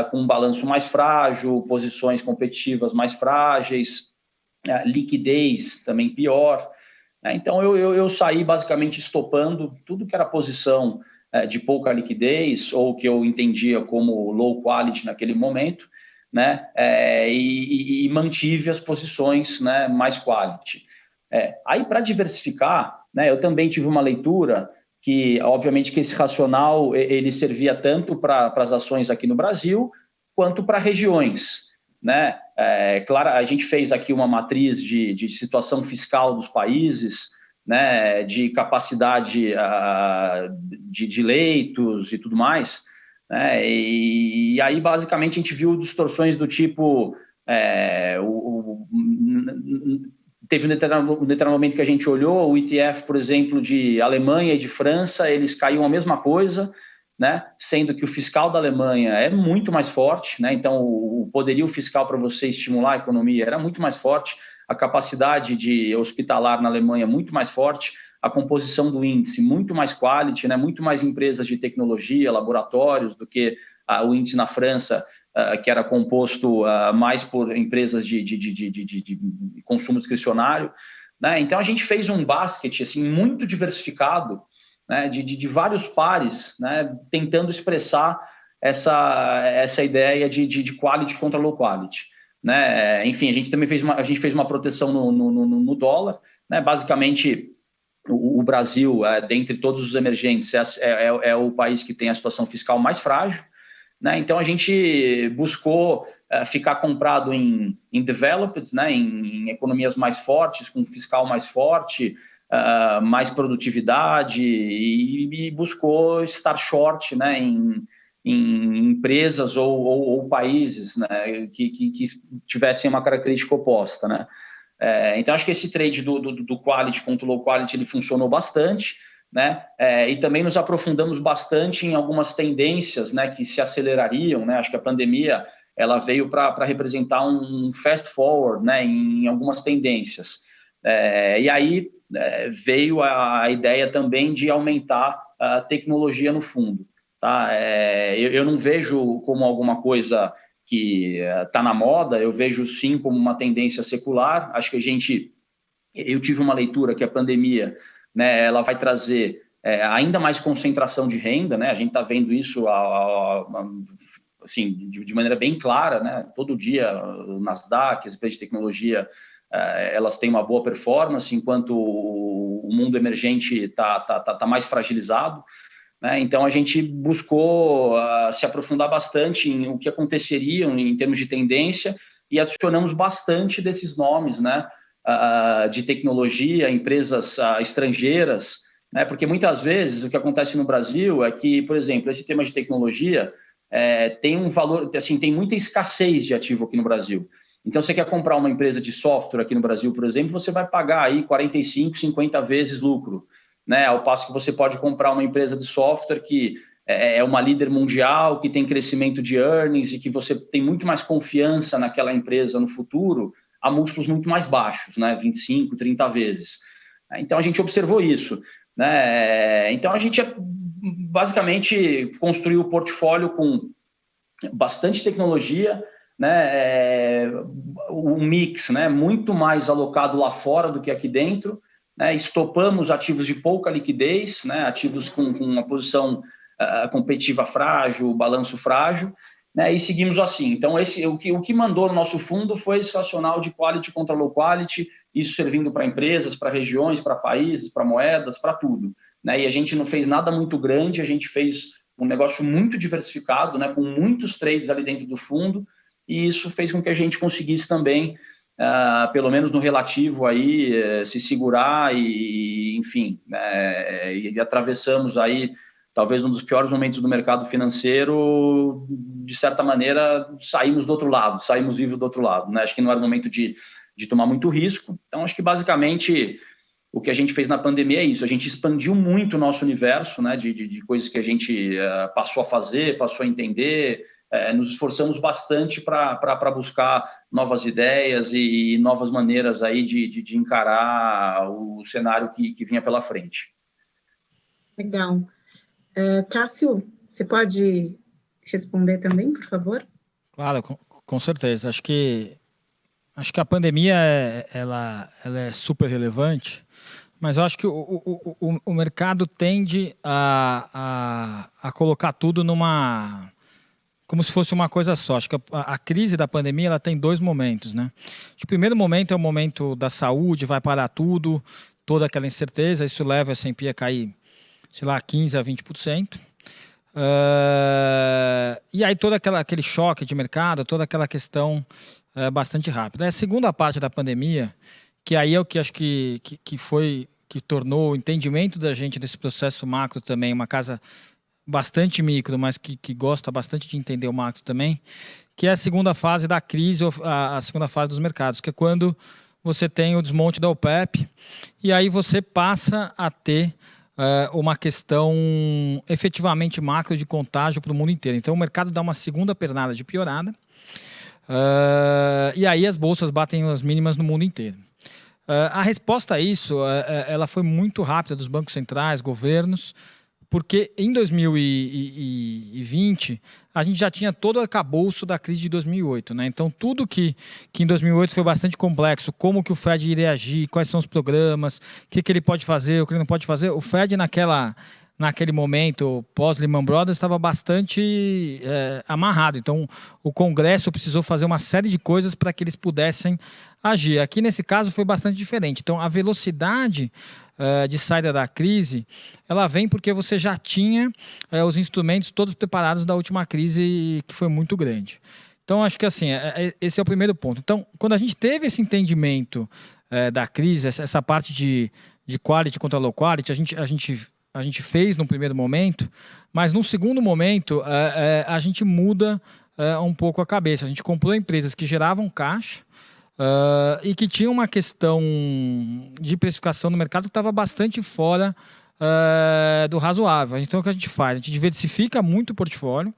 com balanço mais frágil, posições competitivas mais frágeis, liquidez também pior. Então, eu saí basicamente estopando tudo que era posição de pouca liquidez ou que eu entendia como low quality naquele momento, né? E mantive as posições, né, mais quality. Aí, para diversificar, né, eu também tive uma leitura que, obviamente, que esse racional ele servia tanto para as ações aqui no Brasil quanto para regiões, né? Claro, a gente fez aqui uma matriz de situação fiscal dos países, né, de capacidade de leitos e tudo mais, né, e aí basicamente a gente viu distorções do tipo teve um determinado momento que a gente olhou o ETF, por exemplo, de Alemanha e de França, eles caíam a mesma coisa, né? Sendo que o fiscal da Alemanha é muito mais forte, né? Então o poderio fiscal para você estimular a economia era muito mais forte, a capacidade de hospitalar na Alemanha muito mais forte, a composição do índice muito mais quality, né? Muito mais empresas de tecnologia, laboratórios do que o índice na França, que era composto mais por empresas de consumo discricionário, né? Então a gente fez um basket assim muito diversificado, né, de vários pares, né, tentando expressar essa ideia de quality contra low quality, né? Enfim, a gente também fez uma proteção no dólar, né? Basicamente o Brasil, dentre todos os emergentes, é o país que tem a situação fiscal mais frágil, né? Então a gente buscou ficar comprado em developed, né? Em economias mais fortes, com fiscal mais forte, mais produtividade, e buscou estar short, né, em empresas ou países, né, que tivessem uma característica oposta, né? Então acho que esse trade do quality contra o low quality ele funcionou bastante, né? E também nos aprofundamos bastante em algumas tendências, né, que se acelerariam, né? Acho que a pandemia ela veio para representar um fast forward, né, em algumas tendências. E aí veio a ideia também de aumentar a tecnologia no fundo, tá? Eu não vejo como alguma coisa que está na moda, eu vejo sim como uma tendência secular. Acho que eu tive uma leitura que a pandemia, né, ela vai trazer ainda mais concentração de renda, né? A gente está vendo isso assim, de maneira bem clara, né? Todo dia o Nasdaq, as empresas de tecnologia, elas têm uma boa performance, enquanto o mundo emergente tá mais fragilizado, né? Então a gente buscou se aprofundar bastante em o que aconteceria em termos de tendência e adicionamos bastante desses nomes, né, de tecnologia, empresas estrangeiras, né? Porque muitas vezes o que acontece no Brasil é que, por exemplo, esse tema de tecnologia tem um valor, assim, tem muita escassez de ativo aqui no Brasil. Então, você quer comprar uma empresa de software aqui no Brasil, por exemplo, você vai pagar aí 45, 50 vezes lucro, né? Ao passo que você pode comprar uma empresa de software que é uma líder mundial, que tem crescimento de earnings e que você tem muito mais confiança naquela empresa no futuro, a múltiplos muito mais baixos, né? 25, 30 vezes. Então, a gente observou isso, né? Então, a gente basicamente construiu o portfólio com bastante tecnologia, né, um mix, né, muito mais alocado lá fora do que aqui dentro, né? Estopamos ativos de pouca liquidez, né, ativos com uma posição competitiva frágil, balanço frágil, né, e seguimos assim. Então, o que mandou no nosso fundo foi esse racional de quality contra low quality, isso servindo para empresas, para regiões, para países, para moedas, para tudo, né? E a gente não fez nada muito grande, a gente fez um negócio muito diversificado, né, com muitos trades ali dentro do fundo, e isso fez com que a gente conseguisse também, pelo menos no relativo, aí, se segurar e enfim, e atravessamos aí, talvez um dos piores momentos do mercado financeiro, de certa maneira, saímos do outro lado, saímos vivos do outro lado, né? Acho que não era o momento de tomar muito risco. Então, acho que basicamente o que a gente fez na pandemia é isso, a gente expandiu muito o nosso universo, né, de coisas que a gente passou a fazer, passou a entender, nos esforçamos bastante para buscar novas ideias e novas maneiras aí de encarar o cenário que vinha pela frente. Legal. Cássio, você pode responder também, por favor? Claro, com certeza. Acho que a pandemia ela é super relevante, mas eu acho que o mercado tende a colocar tudo como se fosse uma coisa só. Acho que a crise da pandemia ela tem dois momentos, né? O primeiro momento é o momento da saúde, vai parar tudo, toda aquela incerteza, isso leva a S&P a cair, sei lá, 15% a 20%. E aí todo aquele choque de mercado, toda aquela questão bastante rápida. A segunda parte da pandemia, que aí é o que acho que tornou o entendimento da gente desse processo macro também, uma casa bastante micro, mas que gosta bastante de entender o macro também, que é a segunda fase da crise, a segunda fase dos mercados, que é quando você tem o desmonte da OPEP, e aí você passa a ter uma questão efetivamente macro de contágio para o mundo inteiro. Então o mercado dá uma segunda pernada de piorada, e aí as bolsas batem as mínimas no mundo inteiro. A resposta a isso ela foi muito rápida dos bancos centrais, governos, porque em 2020 a gente já tinha todo o arcabouço da crise de 2008, né? Então tudo que em 2008 foi bastante complexo, como que o Fed iria agir, quais são os programas, o que ele pode fazer, o que ele não pode fazer, o Fed naquele momento, pós-Lehman Brothers, estava bastante amarrado. Então, o Congresso precisou fazer uma série de coisas para que eles pudessem agir. Aqui, nesse caso, foi bastante diferente. Então, a velocidade de saída da crise, ela vem porque você já tinha os instrumentos todos preparados da última crise, que foi muito grande. Então, acho que assim, esse é o primeiro ponto. Então, quando a gente teve esse entendimento da crise, essa parte de quality contra low quality, a gente fez no primeiro momento, mas no segundo momento a gente muda um pouco a cabeça. A gente comprou empresas que geravam caixa e que tinham uma questão de precificação no mercado que estava bastante fora do razoável. Então o que a gente faz? A gente diversifica muito o portfólio,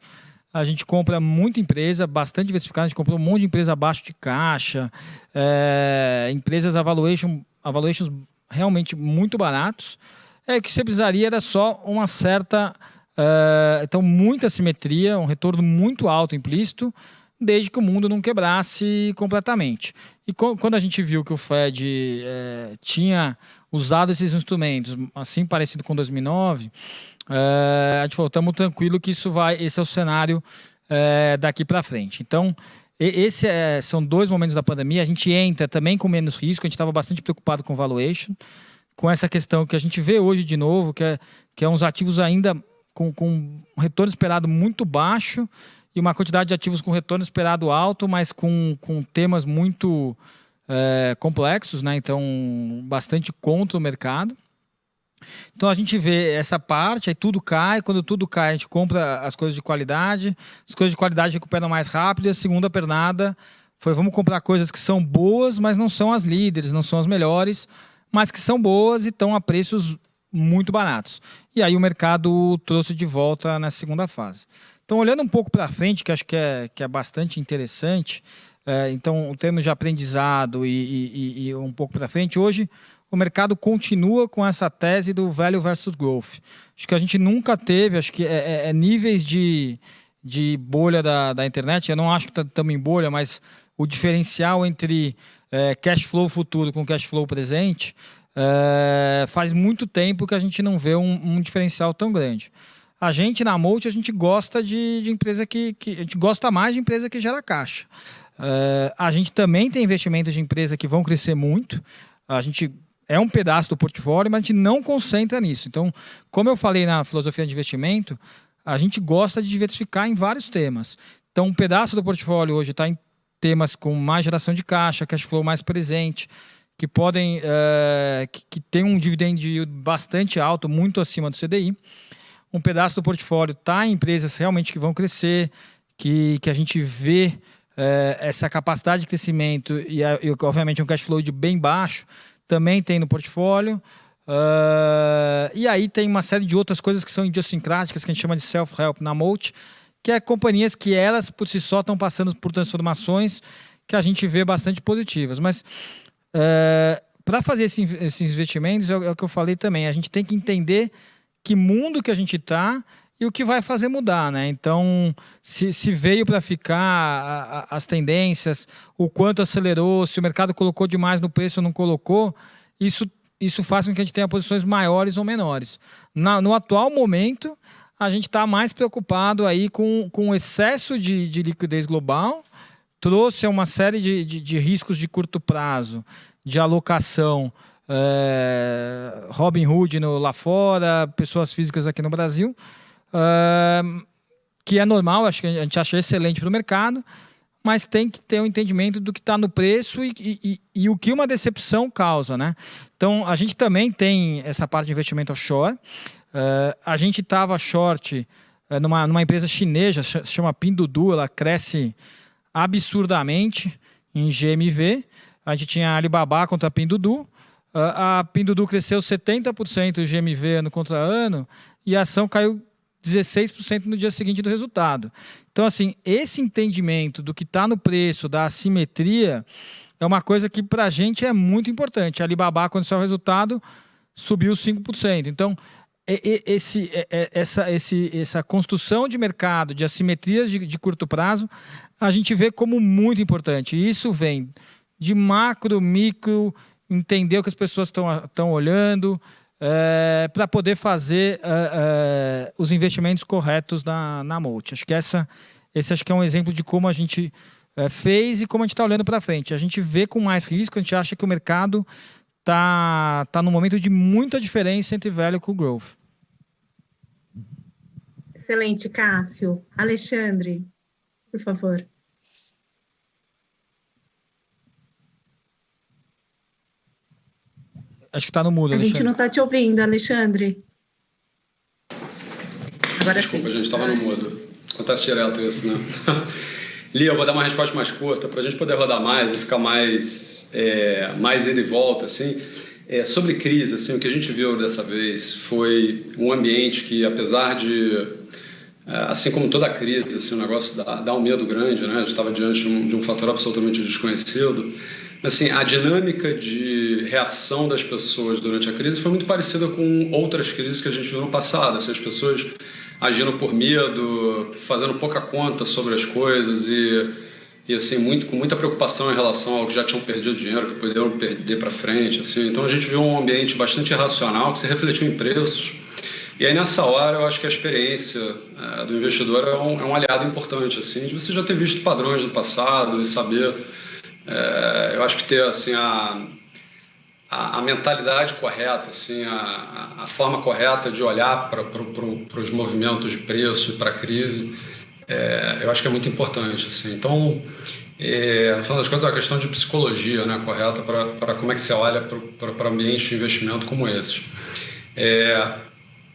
a gente compra muita empresa, bastante diversificada, a gente comprou um monte de empresa abaixo de caixa, empresas valuations realmente muito baratos. O que você precisaria era só uma certa, então muita simetria, um retorno muito alto implícito, desde que o mundo não quebrasse completamente. E quando a gente viu que o Fed tinha usado esses instrumentos, assim parecido com 2009, a gente falou, estamos tranquilos que esse é o cenário daqui para frente. Então, são dois momentos da pandemia, a gente entra também com menos risco, a gente estava bastante preocupado com valuation, com essa questão que a gente vê hoje de novo, que é uns ativos ainda com um retorno esperado muito baixo e uma quantidade de ativos com retorno esperado alto, mas com temas muito complexos, né? Então bastante contra o mercado. Então a gente vê essa parte, aí tudo cai, quando tudo cai a gente compra as coisas de qualidade, as coisas de qualidade recuperam mais rápido, e a segunda pernada foi vamos comprar coisas que são boas, mas não são as líderes, não são as melhores, mas que são boas e estão a preços muito baratos. E aí o mercado trouxe de volta na segunda fase. Então, olhando um pouco para frente, que acho que é bastante interessante, então, em termos de aprendizado e um pouco para frente, hoje o mercado continua com essa tese do value versus growth. Acho que a gente nunca teve, acho que níveis de bolha da internet, eu não acho que estamos em bolha, mas o diferencial entre cash flow futuro com cash flow presente, faz muito tempo que a gente não vê um diferencial tão grande. A gente, na Molt, a gente gosta de empresa que a gente gosta mais de empresa que gera caixa. A gente também tem investimentos de empresa que vão crescer muito. A gente é um pedaço do portfólio, mas a gente não concentra nisso. Então, como eu falei na filosofia de investimento, a gente gosta de diversificar em vários temas. Então, um pedaço do portfólio hoje está em temas com mais geração de caixa, cash flow mais presente, que podem que tem um dividend yield bastante alto, muito acima do CDI. Um pedaço do portfólio está em empresas realmente que vão crescer, que a gente vê essa capacidade de crescimento e obviamente um cash flow de bem baixo, também tem no portfólio. E aí tem uma série de outras coisas que são idiosincráticas, que a gente chama de self-help na Molt, que é companhias que elas, por si só, estão passando por transformações que a gente vê bastante positivas. Mas, para fazer esses investimentos, é o que eu falei também, a gente tem que entender que mundo que a gente está e o que vai fazer mudar, né? Então, se veio para ficar as tendências, o quanto acelerou, se o mercado colocou demais no preço ou não colocou, isso faz com que a gente tenha posições maiores ou menores. No atual momento, a gente está mais preocupado aí com o excesso de liquidez global, trouxe uma série de riscos de curto prazo, de alocação, Robinhood lá fora, pessoas físicas aqui no Brasil, que é normal, acho que a gente acha excelente para o mercado, mas tem que ter um entendimento do que está no preço e o que uma decepção causa, né? Então, a gente também tem essa parte de investimento offshore. A gente estava short numa empresa chinesa, se chama Pinduoduo, ela cresce absurdamente em GMV. A gente tinha Alibaba contra Pinduoduo. a Pinduoduo cresceu 70% o GMV ano contra ano e a ação caiu 16% no dia seguinte do resultado. Então, assim, esse entendimento do que está no preço, da assimetria, é uma coisa que para a gente é muito importante. A Alibaba, quando saiu o resultado, subiu 5%. Então, essa construção de mercado, de assimetrias de curto prazo, a gente vê como muito importante. E isso vem de macro, micro, entender o que as pessoas estão olhando, para poder fazer os investimentos corretos na Molt. Acho que esse acho que é um exemplo de como a gente fez e como a gente está olhando para frente. A gente vê com mais risco, a gente acha que o mercado está num momento de muita diferença entre value e growth. Excelente, Cássio. Alexandre, por favor. Acho que está no mudo, Alexandre. A gente Alexandre. não está te ouvindo, Alexandre. Agora Desculpa, sim. gente, estava no mudo. Acontece direto isso, né? Lia, eu vou dar uma resposta mais curta para a gente poder rodar mais e ficar mais ida e volta, assim. Sobre crise, assim, o que a gente viu dessa vez foi um ambiente que, apesar de, assim como toda crise, assim, o negócio dá um medo grande, né? A gente estava diante de um fator absolutamente desconhecido. Assim, a dinâmica de reação das pessoas durante a crise foi muito parecida com outras crises que a gente viu no passado. Assim, as pessoas agindo por medo, fazendo pouca conta sobre as coisas e assim, com muita preocupação em relação ao que já tinham perdido dinheiro, que poderiam perder para frente. Assim. Então, a gente viu um ambiente bastante irracional que se refletiu em preços. E aí, nessa hora, eu acho que a experiência do investidor é um aliado importante, assim, de você já ter visto padrões do passado e saber... eu acho que ter assim, a mentalidade correta, assim, a forma correta de olhar para os movimentos de preço e para a crise, eu acho que é muito importante. Assim. Então, no final das contas, é uma questão de psicologia, né, correta para como é que você olha para ambientes de investimento como esses.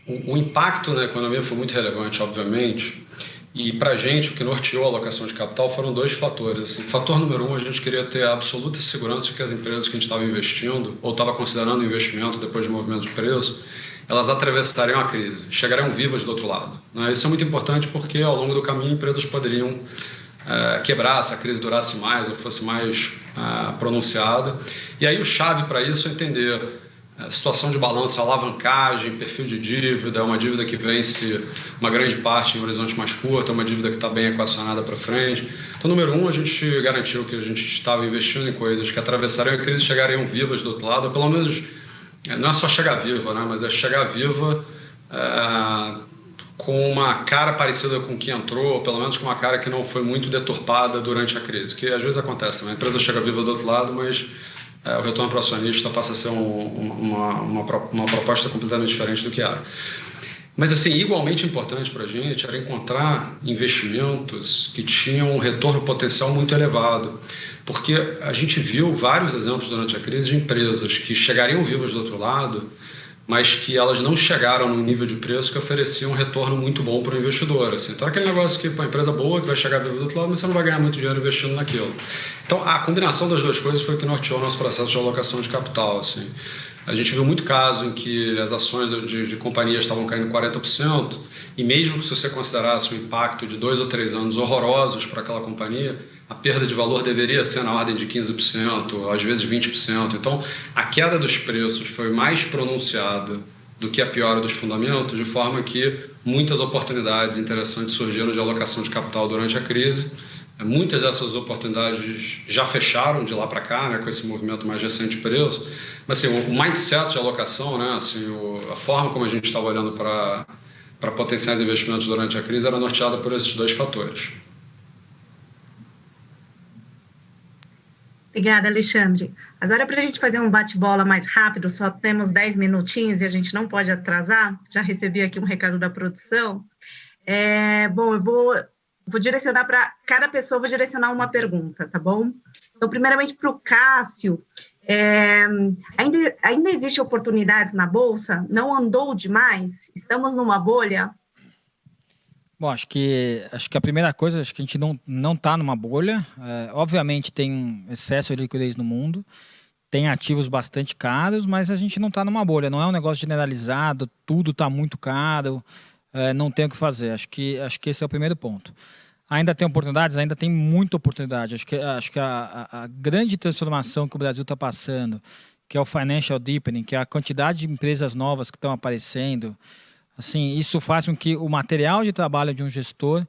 O impacto na economia foi muito relevante, obviamente. E para a gente, o que norteou a alocação de capital foram dois fatores. Assim. Fator número 1, a gente queria ter a absoluta segurança de que as empresas que a gente estava investindo, ou estava considerando investimento depois do movimento de preço, elas atravessariam a crise, chegariam vivas do outro lado. Né? Isso é muito importante porque, ao longo do caminho, empresas poderiam quebrar se a crise durasse mais ou fosse mais pronunciada. E aí, o chave para isso é entender situação de balanço, alavancagem, perfil de dívida, uma dívida que vence uma grande parte em horizonte mais curto, uma dívida que está bem equacionada para frente. Então, número 1, a gente garantiu que a gente estava investindo em coisas que atravessariam a crise e chegariam vivas do outro lado, ou pelo menos, não é só chegar viva, né, mas é chegar viva com uma cara parecida com que entrou, ou pelo menos com uma cara que não foi muito deturpada durante a crise, que às vezes acontece, né? A empresa chega viva do outro lado, mas o retorno para o acionista passa a ser uma proposta completamente diferente do que era. Mas, assim, igualmente importante para a gente era encontrar investimentos que tinham um retorno potencial muito elevado, porque a gente viu vários exemplos durante a crise de empresas que chegariam vivas do outro lado, mas que elas não chegaram num nível de preço que oferecia um retorno muito bom para o investidor. Assim. Então, aquele negócio que, uma empresa boa, que vai chegar viva do outro lado, mas você não vai ganhar muito dinheiro investindo naquilo. Então, a combinação das duas coisas foi o que norteou o nosso processo de alocação de capital. Assim. A gente viu muito caso em que as ações de companhias estavam caindo 40%, e mesmo que você considerasse um impacto de 2 ou 3 anos horrorosos para aquela companhia, a perda de valor deveria ser na ordem de 15%, às vezes 20%. Então, a queda dos preços foi mais pronunciada do que a piora dos fundamentos, de forma que muitas oportunidades interessantes surgiram de alocação de capital durante a crise. Muitas dessas oportunidades já fecharam de lá para cá, né, com esse movimento mais recente de preço. Mas assim, o mindset de alocação, né, assim, a forma como a gente estava olhando para potenciais investimentos durante a crise era norteada por esses dois fatores. Obrigada, Alexandre. Agora, para a gente fazer um bate-bola mais rápido, só temos 10 minutinhos e a gente não pode atrasar. Já recebi aqui um recado da produção. Bom, eu vou direcionar para cada pessoa, vou direcionar uma pergunta, tá bom? Então, primeiramente, para o Cássio, ainda existe oportunidades na Bolsa? Não andou demais? Estamos numa bolha? Bom, acho que a primeira coisa, acho que a gente não está numa bolha. Obviamente tem um excesso de liquidez no mundo. tem ativos bastante caros, mas a gente não está numa bolha, não é um negócio generalizado, tudo está muito caro, não tem o que fazer. Acho que esse é o primeiro ponto. Ainda tem oportunidades? Ainda tem muita oportunidade. Acho que a grande transformação que o Brasil está passando, que é o financial deepening, que é a quantidade de empresas novas que estão aparecendo, assim, isso faz com que o material de trabalho de um gestor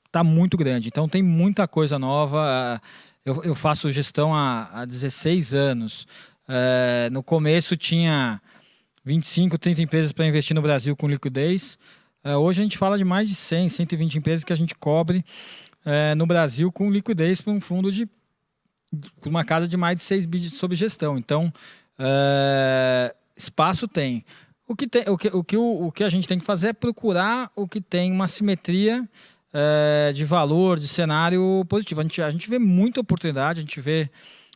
está muito grande. Então, tem muita coisa nova. Eu faço gestão há 16 anos. No começo, tinha 25, 30 empresas para investir no Brasil com liquidez. Hoje, a gente fala de mais de 100, 120 empresas que a gente cobre no Brasil com liquidez para um fundo com uma casa de mais de 6 bi sob gestão. Então, espaço tem. O que a gente tem que fazer é procurar o que tem uma simetria de valor, de cenário positivo. A gente vê muita oportunidade, a gente vê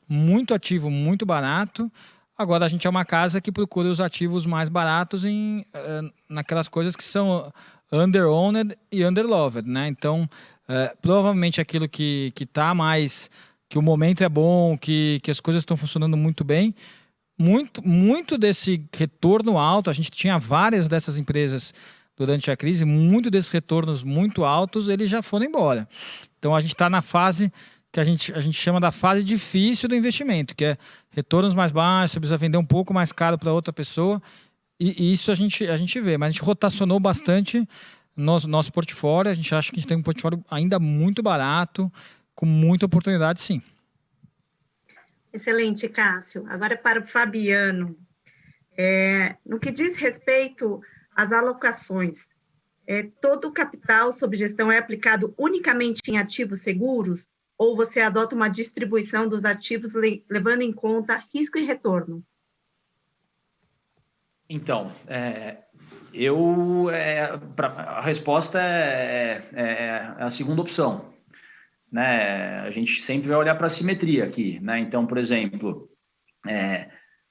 muito ativo, muito barato. Agora, a gente é uma casa que procura os ativos mais baratos naquelas coisas que são under-owned e under-loved, né? Então, provavelmente aquilo que está mais... que o momento é bom, que as coisas estão funcionando muito bem. Muito desse retorno alto, a gente tinha várias dessas empresas durante a crise, muito desses retornos muito altos, eles já foram embora. Então, a gente está na fase que a gente chama da fase difícil do investimento, que é retornos mais baixos, você precisa vender um pouco mais caro para outra pessoa, e isso a gente vê. Mas a gente rotacionou bastante nosso portfólio, a gente acha que a gente tem um portfólio ainda muito barato, com muita oportunidade, sim. Excelente, Cássio. Agora para o Fabiano. No que diz respeito às alocações, todo o capital sob gestão é aplicado unicamente em ativos seguros ou você adota uma distribuição dos ativos levando em conta risco e retorno? Então, a resposta é a segunda opção. Né? A gente sempre vai olhar para a simetria aqui, né? Então, por exemplo,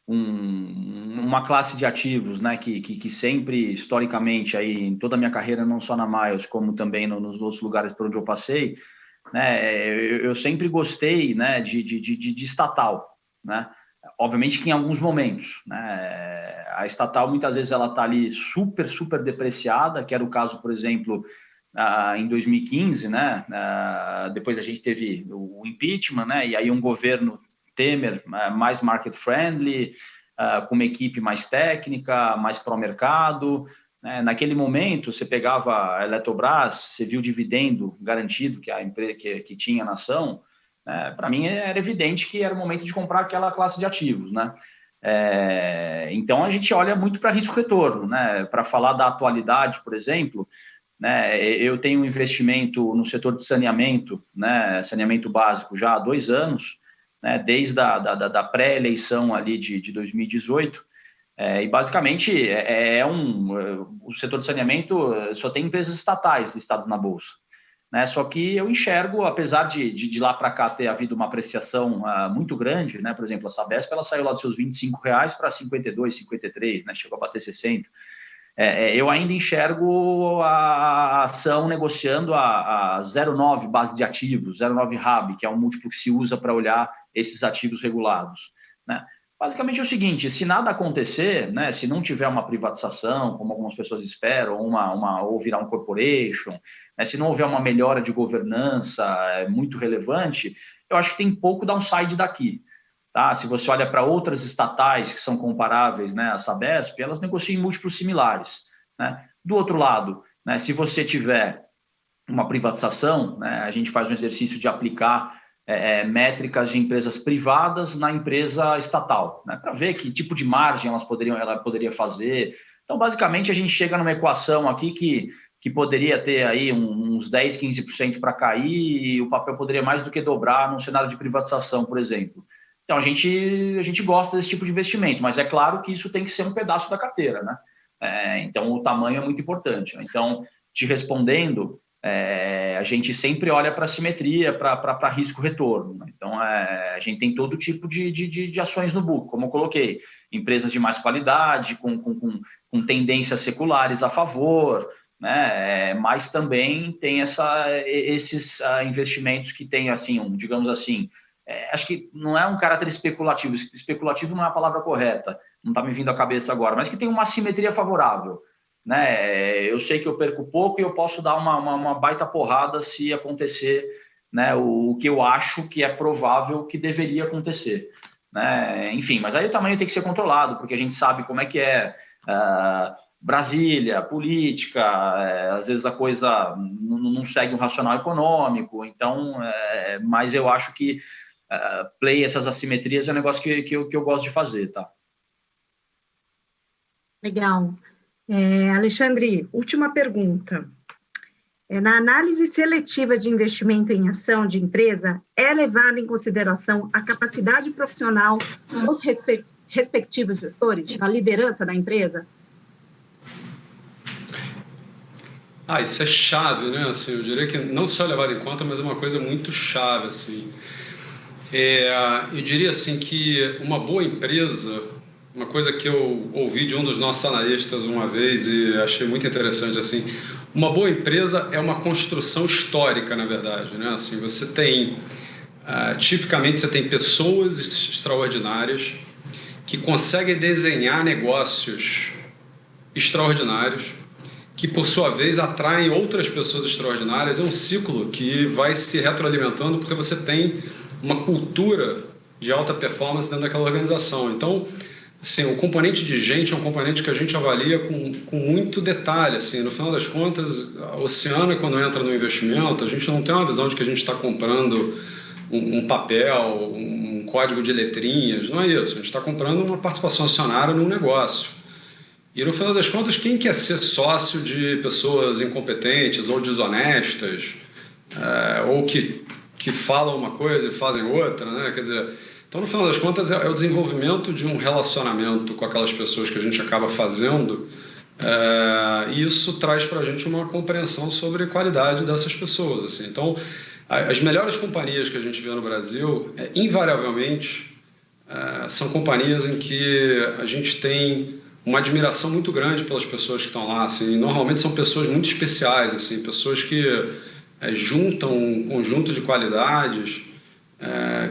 uma classe de ativos, né, que sempre, historicamente, aí, em toda a minha carreira, não só na Miles, como também nos outros lugares por onde eu passei, né, eu sempre gostei, né, de estatal, né? Obviamente que em alguns momentos, né, a estatal, muitas vezes, ela está ali super, super depreciada, que era o caso, por exemplo, em 2015, né, depois a gente teve o impeachment, né, e aí um governo Temer mais market friendly, com uma equipe mais técnica, mais pró-mercado, né. Naquele momento, você pegava a Eletrobras, você viu o dividendo garantido que a empresa que tinha na ação, né, para mim era evidente que era o momento de comprar aquela classe de ativos, né. Então a gente olha muito para risco-retorno, né. Para falar da atualidade, por exemplo, né, eu tenho um investimento no setor de saneamento, né, saneamento básico já há 2 anos, né, desde da pré-eleição ali de 2018, e basicamente o setor de saneamento só tem empresas estatais listadas na Bolsa, né, só que eu enxergo, apesar de lá para cá ter havido uma apreciação muito grande, né, por exemplo, a Sabesp ela saiu lá dos seus R$25 para 52, 53, né, chegou a bater 60. Eu ainda enxergo a ação negociando a 0,9 base de ativos, 0,9 RAB, que é um múltiplo que se usa para olhar esses ativos regulados, né? Basicamente é o seguinte, se nada acontecer, né, se não tiver uma privatização, como algumas pessoas esperam, ou virar um corporation, né, se não houver uma melhora de governança muito relevante, eu acho que tem pouco downside daqui. Tá? Se você olha para outras estatais que são comparáveis, né, à Sabesp, elas negociam em múltiplos similares, né? Do outro lado, né, se você tiver uma privatização, né, a gente faz um exercício de aplicar métricas de empresas privadas na empresa estatal, né, para ver que tipo de margem ela poderia fazer. Então, basicamente, a gente chega numa equação aqui que poderia ter aí uns 10%, 15% para cair e o papel poderia mais do que dobrar num cenário de privatização, por exemplo. Então, a gente gosta desse tipo de investimento, mas é claro que isso tem que ser um pedaço da carteira, né? Então, o tamanho é muito importante, né? Então, te respondendo, a gente sempre olha para a simetria, para risco-retorno, né? Então, a gente tem todo tipo de ações no book, como eu coloquei, empresas de mais qualidade, com tendências seculares a favor, né? Mas também tem esses investimentos que têm, assim, digamos assim, acho que não é um caráter especulativo. Especulativo não é a palavra correta, não está me vindo à cabeça agora, mas que tem uma simetria favorável, né? Eu sei que eu perco pouco e eu posso dar uma baita porrada se acontecer, né, o que eu acho que é provável que deveria acontecer, né? Enfim, mas aí o tamanho tem que ser controlado, porque a gente sabe como é que é Brasília, política, às vezes a coisa não segue um racional econômico, então, mas eu acho que play essas assimetrias é um negócio que eu gosto de fazer, tá? Legal. Alexandre, última pergunta. Na análise seletiva de investimento em ação de empresa, é levada em consideração a capacidade profissional dos respectivos gestores, a liderança da empresa? Isso é chave, né? Assim, eu diria que não só é levado em conta, mas é uma coisa muito chave, assim. Eu diria assim que uma boa empresa, uma coisa que eu ouvi de um dos nossos analistas uma vez e achei muito interessante, assim, uma boa empresa é uma construção histórica, na verdade, né? Assim, você tem, tipicamente, você tem pessoas extraordinárias que conseguem desenhar negócios extraordinários, que, por sua vez, atraem outras pessoas extraordinárias. É um ciclo que vai se retroalimentando porque você tem uma cultura de alta performance dentro daquela organização. Então, assim, o componente de gente é um componente que a gente avalia com muito detalhe. Assim, no final das contas, a Oceana, quando entra no investimento, a gente não tem uma visão de que a gente está comprando um papel, um código de letrinhas. Não é isso. A gente está comprando uma participação acionária num negócio. E, no final das contas, quem quer ser sócio de pessoas incompetentes ou desonestas, ou que falam uma coisa e fazem outra, né? Quer dizer, então, no final das contas, é o desenvolvimento de um relacionamento com aquelas pessoas que a gente acaba fazendo, e isso traz para a gente uma compreensão sobre a qualidade dessas pessoas. Assim. Então, as melhores companhias que a gente vê no Brasil, invariavelmente, são companhias em que a gente tem uma admiração muito grande pelas pessoas que estão lá. Assim. Normalmente são pessoas muito especiais, assim, pessoas que juntam um conjunto de qualidades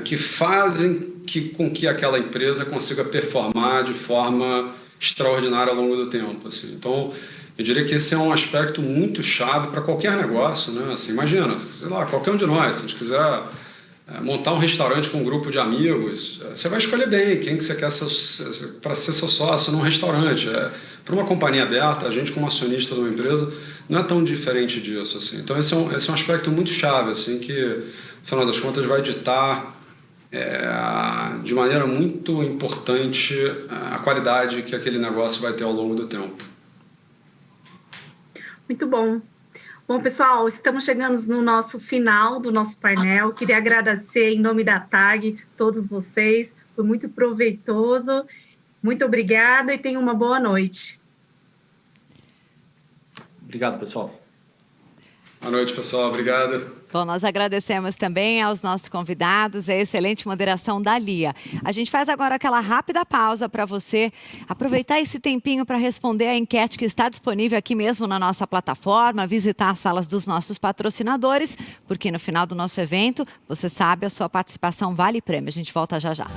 que fazem com que aquela empresa consiga performar de forma extraordinária ao longo do tempo. Assim. Então, eu diria que esse é um aspecto muito chave para qualquer negócio, né? Assim, imagina, sei lá, qualquer um de nós, se a gente quiser montar um restaurante com um grupo de amigos, você vai escolher bem quem que você quer para ser seu sócio num restaurante. Para uma companhia aberta, a gente como acionista de uma empresa, não é tão diferente disso. Assim. Então, esse é um aspecto muito chave, assim, que, no final das contas, vai ditar de maneira muito importante a qualidade que aquele negócio vai ter ao longo do tempo. Muito bom. Bom, pessoal, estamos chegando no nosso final do nosso painel. Queria agradecer em nome da TAG todos vocês. Foi muito proveitoso. Muito obrigada e tenham uma boa noite. Obrigado, pessoal. Boa noite, pessoal. Obrigado. Bom, nós agradecemos também aos nossos convidados, a excelente moderação da Lia. A gente faz agora aquela rápida pausa para você aproveitar esse tempinho para responder a enquete que está disponível aqui mesmo na nossa plataforma, visitar as salas dos nossos patrocinadores, porque no final do nosso evento, você sabe, a sua participação vale prêmio. A gente volta já já.